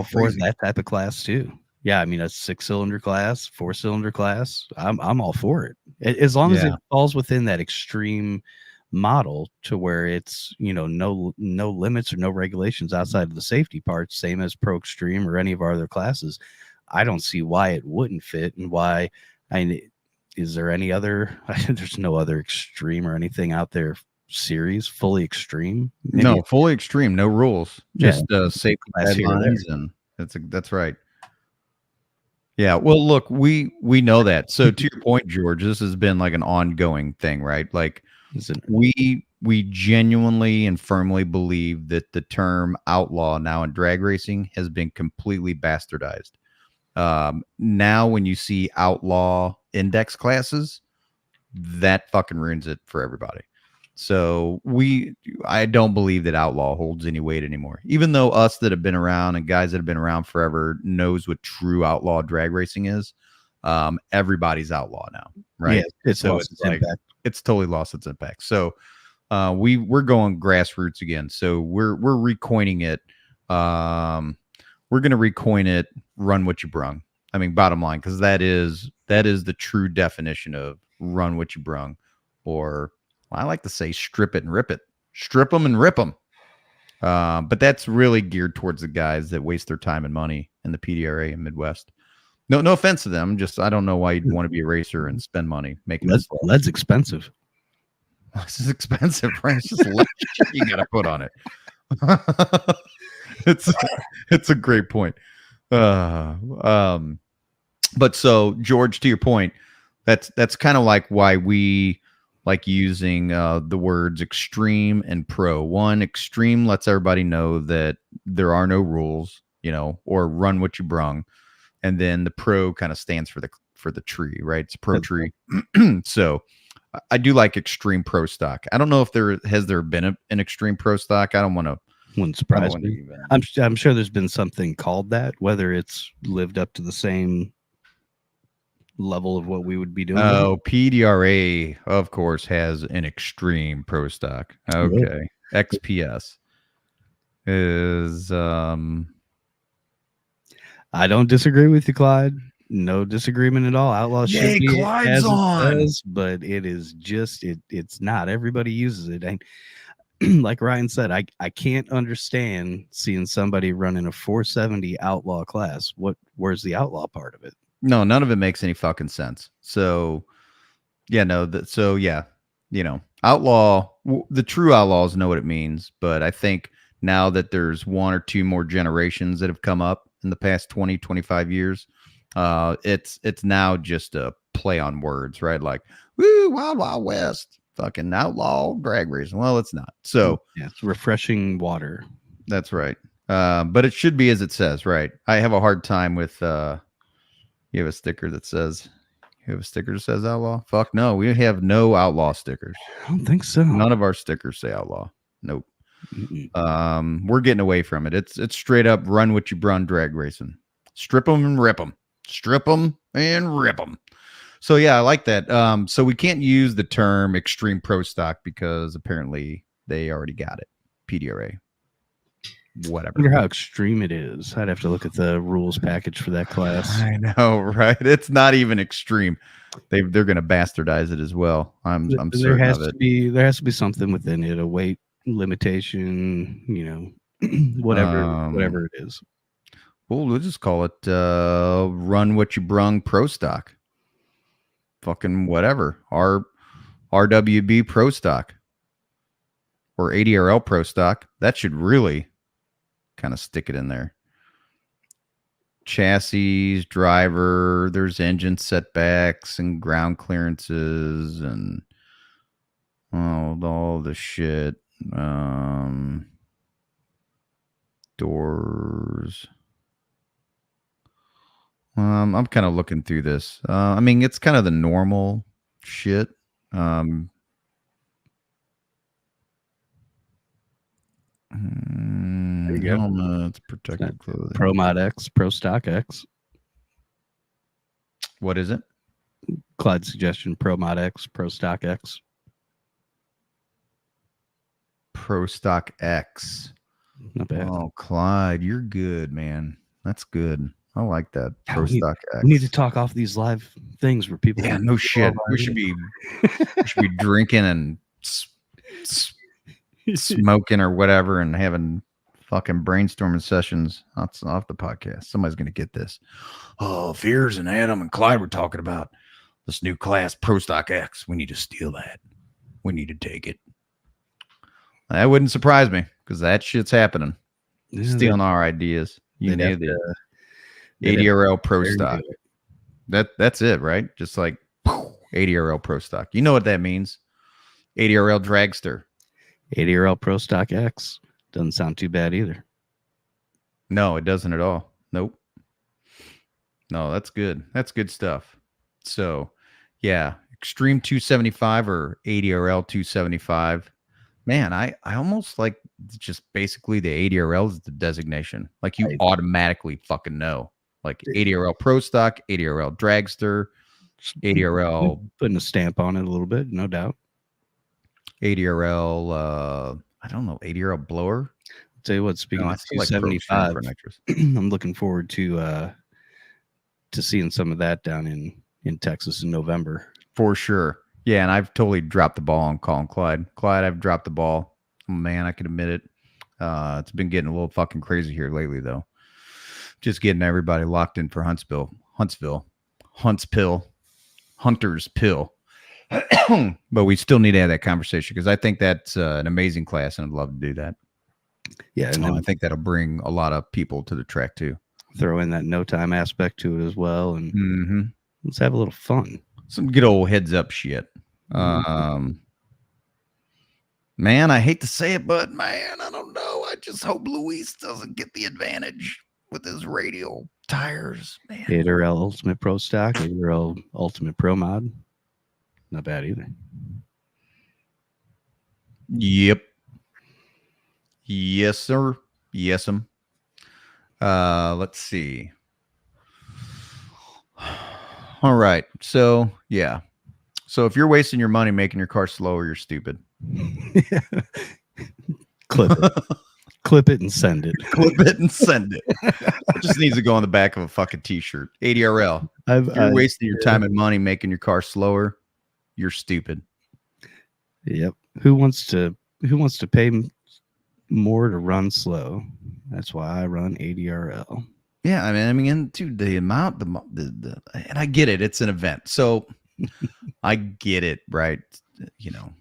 for that type of class too. Yeah, I mean, a 6-cylinder class, 4-cylinder class, I'm all for it. As long as it falls within that extreme model to where it's, no limits or no regulations outside of the safety parts, same as Pro Extreme or any of our other classes. I don't see why it wouldn't fit and why. I mean, is there any other? There's no other extreme or anything out there series fully extreme. Maybe No, fully extreme, no rules, Yeah. just safety Class here or there. guidelines, and that's right. Yeah, well, look, we know that. So to your point, George, this has been like an ongoing thing, right? Like Isn't it? we genuinely and firmly believe that the term outlaw now in drag racing has been completely bastardized. Now when you see outlaw index classes, that fucking ruins it for everybody. So I don't believe that outlaw holds any weight anymore. Even though us that have been around and guys that have been around forever knows what true outlaw drag racing is. Everybody's outlaw now, right? Yeah, it's So lost it's its like impact. it's totally lost its impact. So we're going grassroots again. So we're recoining it. We're gonna recoin it. Run what you brung. I mean, bottom line, because that is the true definition of run what you brung, or I like to say strip it and rip it, strip them and rip them. But that's really geared towards the guys that waste their time and money in the PDRA and Midwest. No offense to them. Just I don't know why you'd want to be a racer and spend money making this. Lead's expensive. This is expensive, right? It's just lead you got to put on it. It's a great point. But so George, to your point, that's kind of like why we like using the words extreme and pro. One, extreme lets everybody know that there are no rules, or run what you brung, and then the pro kind of stands for the tree, right? It's a pro tree. So I do like extreme pro stock. I don't know if there been an extreme pro stock. I don't want to. Wouldn't surprise me. I'm sure there's been something called that. Whether it's lived up to the same level of what we would be doing. Oh, PDRA, of course, has an extreme pro stock. Okay. Really? XPS is I don't disagree with you, Clyde. No disagreement at all. Outlaw should Yay, be Clyde's as it on. says, but it is just it's not. Everybody uses it. And like Ryan said, I can't understand seeing somebody running a 470 outlaw class. Where's the outlaw part of it? no, none of it makes any fucking sense. So outlaw, the true outlaws know what it means, but I think now that there's one or two more generations that have come up in the past 20, 25 years, it's now just a play on words, right? Like, woo, Wild Wild West, fucking outlaw drag racing. Well, it's not. So yeah, it's refreshing water. that's right. But it should be as it says, right? I have a hard time with you have a sticker that says outlaw? Fuck no, we have no outlaw stickers. I don't think so. None of our stickers say outlaw. Nope. Mm-mm. We're getting away from it. It's straight up run what you brung drag racing. Strip them and rip them. Strip them and rip them. So yeah, I like that. So we can't use the term extreme pro stock because apparently they already got it. PDRA. Whatever. I wonder how extreme it is. I'd have to look at the rules package for that class. I know, right? It's not even extreme. They're going to bastardize it as well. I'm There certain has of it. there has to be something within it, a weight limitation, whatever it is. Well, we'll just call it run what you brung pro stock. Fucking whatever. RWB pro stock or ADRL pro stock. That should really kind of stick it in there. Chassis, driver, there's engine setbacks and ground clearances and all the shit. Doors. I'm kind of looking through this. I mean, it's kind of the normal shit. There you go. Helmets, protective clothing. Pro Mod X, Pro Stock X. What is it? Clyde's suggestion: Pro Mod X, Pro Stock X. Pro Stock X. Not bad. Oh, Clyde, you're good, man. That's good. I like that. Pro Stock X. We need to talk off these live things where people. Yeah, no shit. We should be drinking and smoking or whatever and having fucking brainstorming sessions off the podcast. Somebody's gonna get this. Oh, Fears and Adam and Clyde were talking about This new class, Pro Stock X. We need to steal that. We need to take it. That wouldn't surprise me because that shit's happening. Yeah, Stealing our ideas. You they'd have nailed it. they'd have ADRL Pro to Stock. do it. That's it, right? Just like ADRL Pro Stock. You know what that means? ADRL Dragster. ADRL Pro Stock X doesn't sound too bad either. No, it doesn't at all. Nope. No, that's good. That's good stuff. So, yeah, Extreme 275 or ADRL 275. Man, I almost like just basically the ADRL is the designation. Like you automatically fucking know. Like ADRL Pro Stock, ADRL Dragster, ADRL Putting a stamp on it a little bit, no doubt. ADRL I don't know, ADRL Blower. Tell you what, speaking No, I of still like Pro Strength 275, for nitrous. I'm looking forward to seeing some of that down in Texas in November. For sure. Yeah, and I've totally dropped the ball on Colin Clyde. Clyde, I've dropped the ball. Man, I can admit it. It's been getting a little fucking crazy here lately, though. Just getting everybody locked in for Huntsville, Hunter's Pill. But we still need to have that conversation because I think that's an amazing class, and I'd love to do that. Yeah, and I then think that'll bring a lot of people to the track too. throw in that no time aspect to it as well, and Mm-hmm. let's have a little fun. Some good old heads up shit. Man, I hate to say it, but man, I don't know. I just hope Luis doesn't get the advantage with his radial tires. Man, ADRL Ultimate Pro Stock, ADRL Ultimate Pro Mod, not bad either. Yep. Yes, sir. Yes'm. Let's see. All right. So, yeah. So if you're wasting your money making your car slower, you're stupid. Clip it. Clip it and send it. Clip it and send it. It just needs to go on the back of a fucking t-shirt. ADRL. If you're wasting your time and money making your car slower, you're stupid. Yep. Who wants to pay more to run slow? That's why I run ADRL. Yeah, I mean, dude, the amount, the and I get it. It's an event, so I get it, right? You know,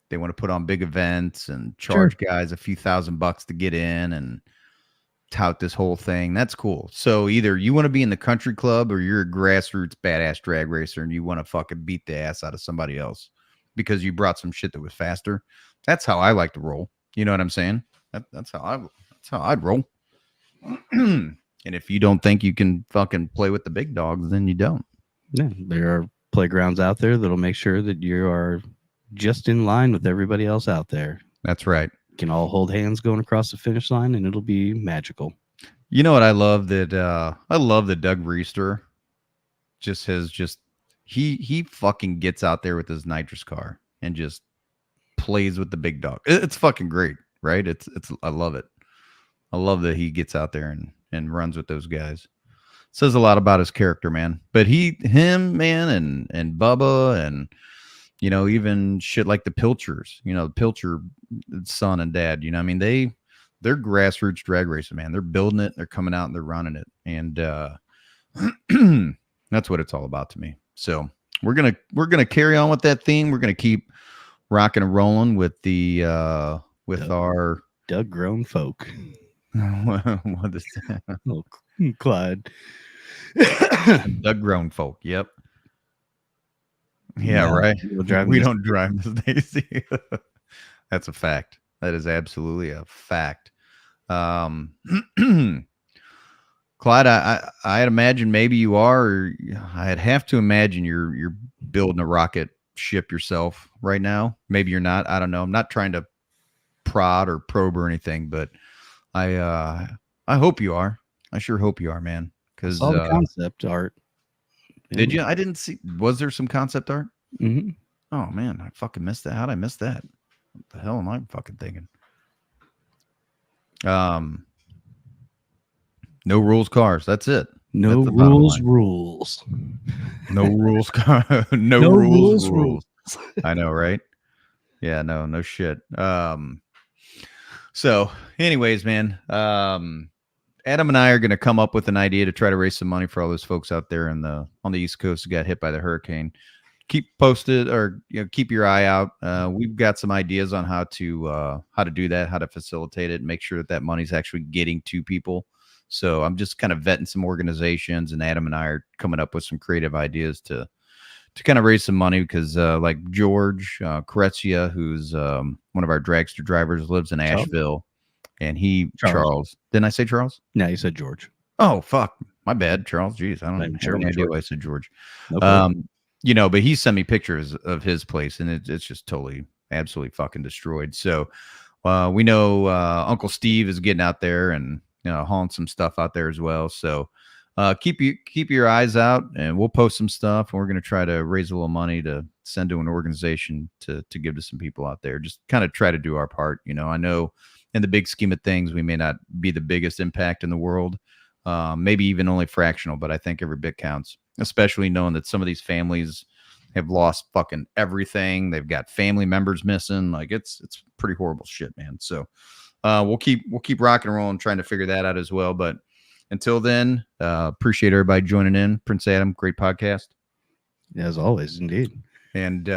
they want to put on big events and charge guys a few $1,000 to get in and tout this whole thing. That's cool. So either you want to be in the country club or you're a grassroots badass drag racer and you want to fucking beat the ass out of somebody else because you brought some shit that was faster. That's how I like to roll. You know what I'm saying? That's how I'd roll. And if you don't think you can fucking play with the big dogs, then you don't. Yeah, there are playgrounds out there that'll make sure that you are just in line with everybody else out there. That's right. You can all hold hands going across the finish line and it'll be magical. You know what I love that Doug Reister he fucking gets out there with his nitrous car and just plays with the big dog. It's fucking great, right? I love it. I love that he gets out there and runs with those guys. Says a lot about his character, man. But him, man, and Bubba, and you know, even shit like the Pilchers, you know, the Pilcher son and dad, you know, I mean, they're grassroots drag racing, man. They're building it, they're coming out and they're running it. And that's what it's all about to me. So we're gonna carry on with that theme. We're gonna keep rocking and rolling with the our Doug Grown Folk. what is that? Oh, Clyde. Doug Grown Folk. Yep. Yeah, No, right. We this- don't drive Miss Daisy. That's a fact. That is absolutely a fact. Clyde, I'd imagine maybe you are, or I'd have to imagine you're building a rocket ship yourself right now. Maybe you're not. I don't know. I'm not trying to prod or probe or anything, but I hope you are. I sure hope you are, man. Because Saw the concept art. did you? I didn't see. Was there some concept art? Mm-hmm. Oh man, I fucking missed that. How'd I miss that? What the hell am I fucking thinking? No rules cars. That's it. No That's the bottom rules, line. rules. No rules car. no No rules, rules, rules. I know, right? Yeah, no shit. So anyways, man, Adam and I are going to come up with an idea to try to raise some money for all those folks out there on the East Coast who got hit by the hurricane. Keep posted, or keep your eye out. We've got some ideas on how to do that, how to facilitate it, and make sure that money's actually getting to people. So I'm just kind of vetting some organizations, and Adam and I are coming up with some creative ideas to kind of raise some money, because like George Koretsia, who's one of our dragster drivers, lives in Charles? Asheville, and he Charles. Charles. Didn't I say Charles? No, you said George. Oh fuck, my bad, Charles. Jeez, I don't I'm have sure any it was idea George. why I said George. No problem. But he sent me pictures of his place, and it's just totally, absolutely fucking destroyed. So we know Uncle Steve is getting out there and hauling some stuff out there as well. So keep your eyes out, and we'll post some stuff, and we're going to try to raise a little money to send to an organization to give to some people out there. Just kind of try to do our part. I know in the big scheme of things, we may not be the biggest impact in the world, maybe even only fractional, but I think every bit counts, especially knowing that some of these families have lost fucking everything. They've got family members missing. Like it's pretty horrible shit, man. So we'll keep rocking and rolling, trying to figure that out as well. But until then, appreciate everybody joining in. Prince Adam, great podcast. As always, indeed. And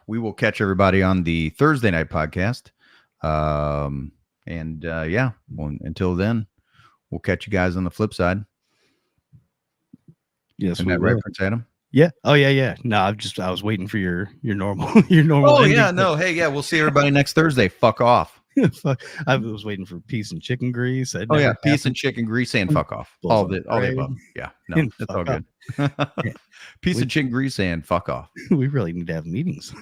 we will catch everybody on the Thursday night podcast. Until then, we'll catch you guys on the flip side. Yes, Isn't we that right, will. Prince Adam? Yeah. Oh yeah. No, I was waiting for your normal normal. Oh ending. yeah, no, hey, yeah, we'll see everybody next Thursday. Fuck off. Fuck. I was waiting for peace and chicken grease. That Oh yeah, never peace happened. and chicken grease and fuck off. Bulls All on the parade. above. Yeah, no, And that's all fuck good. Peace and chicken grease and fuck off. We really need to have meetings.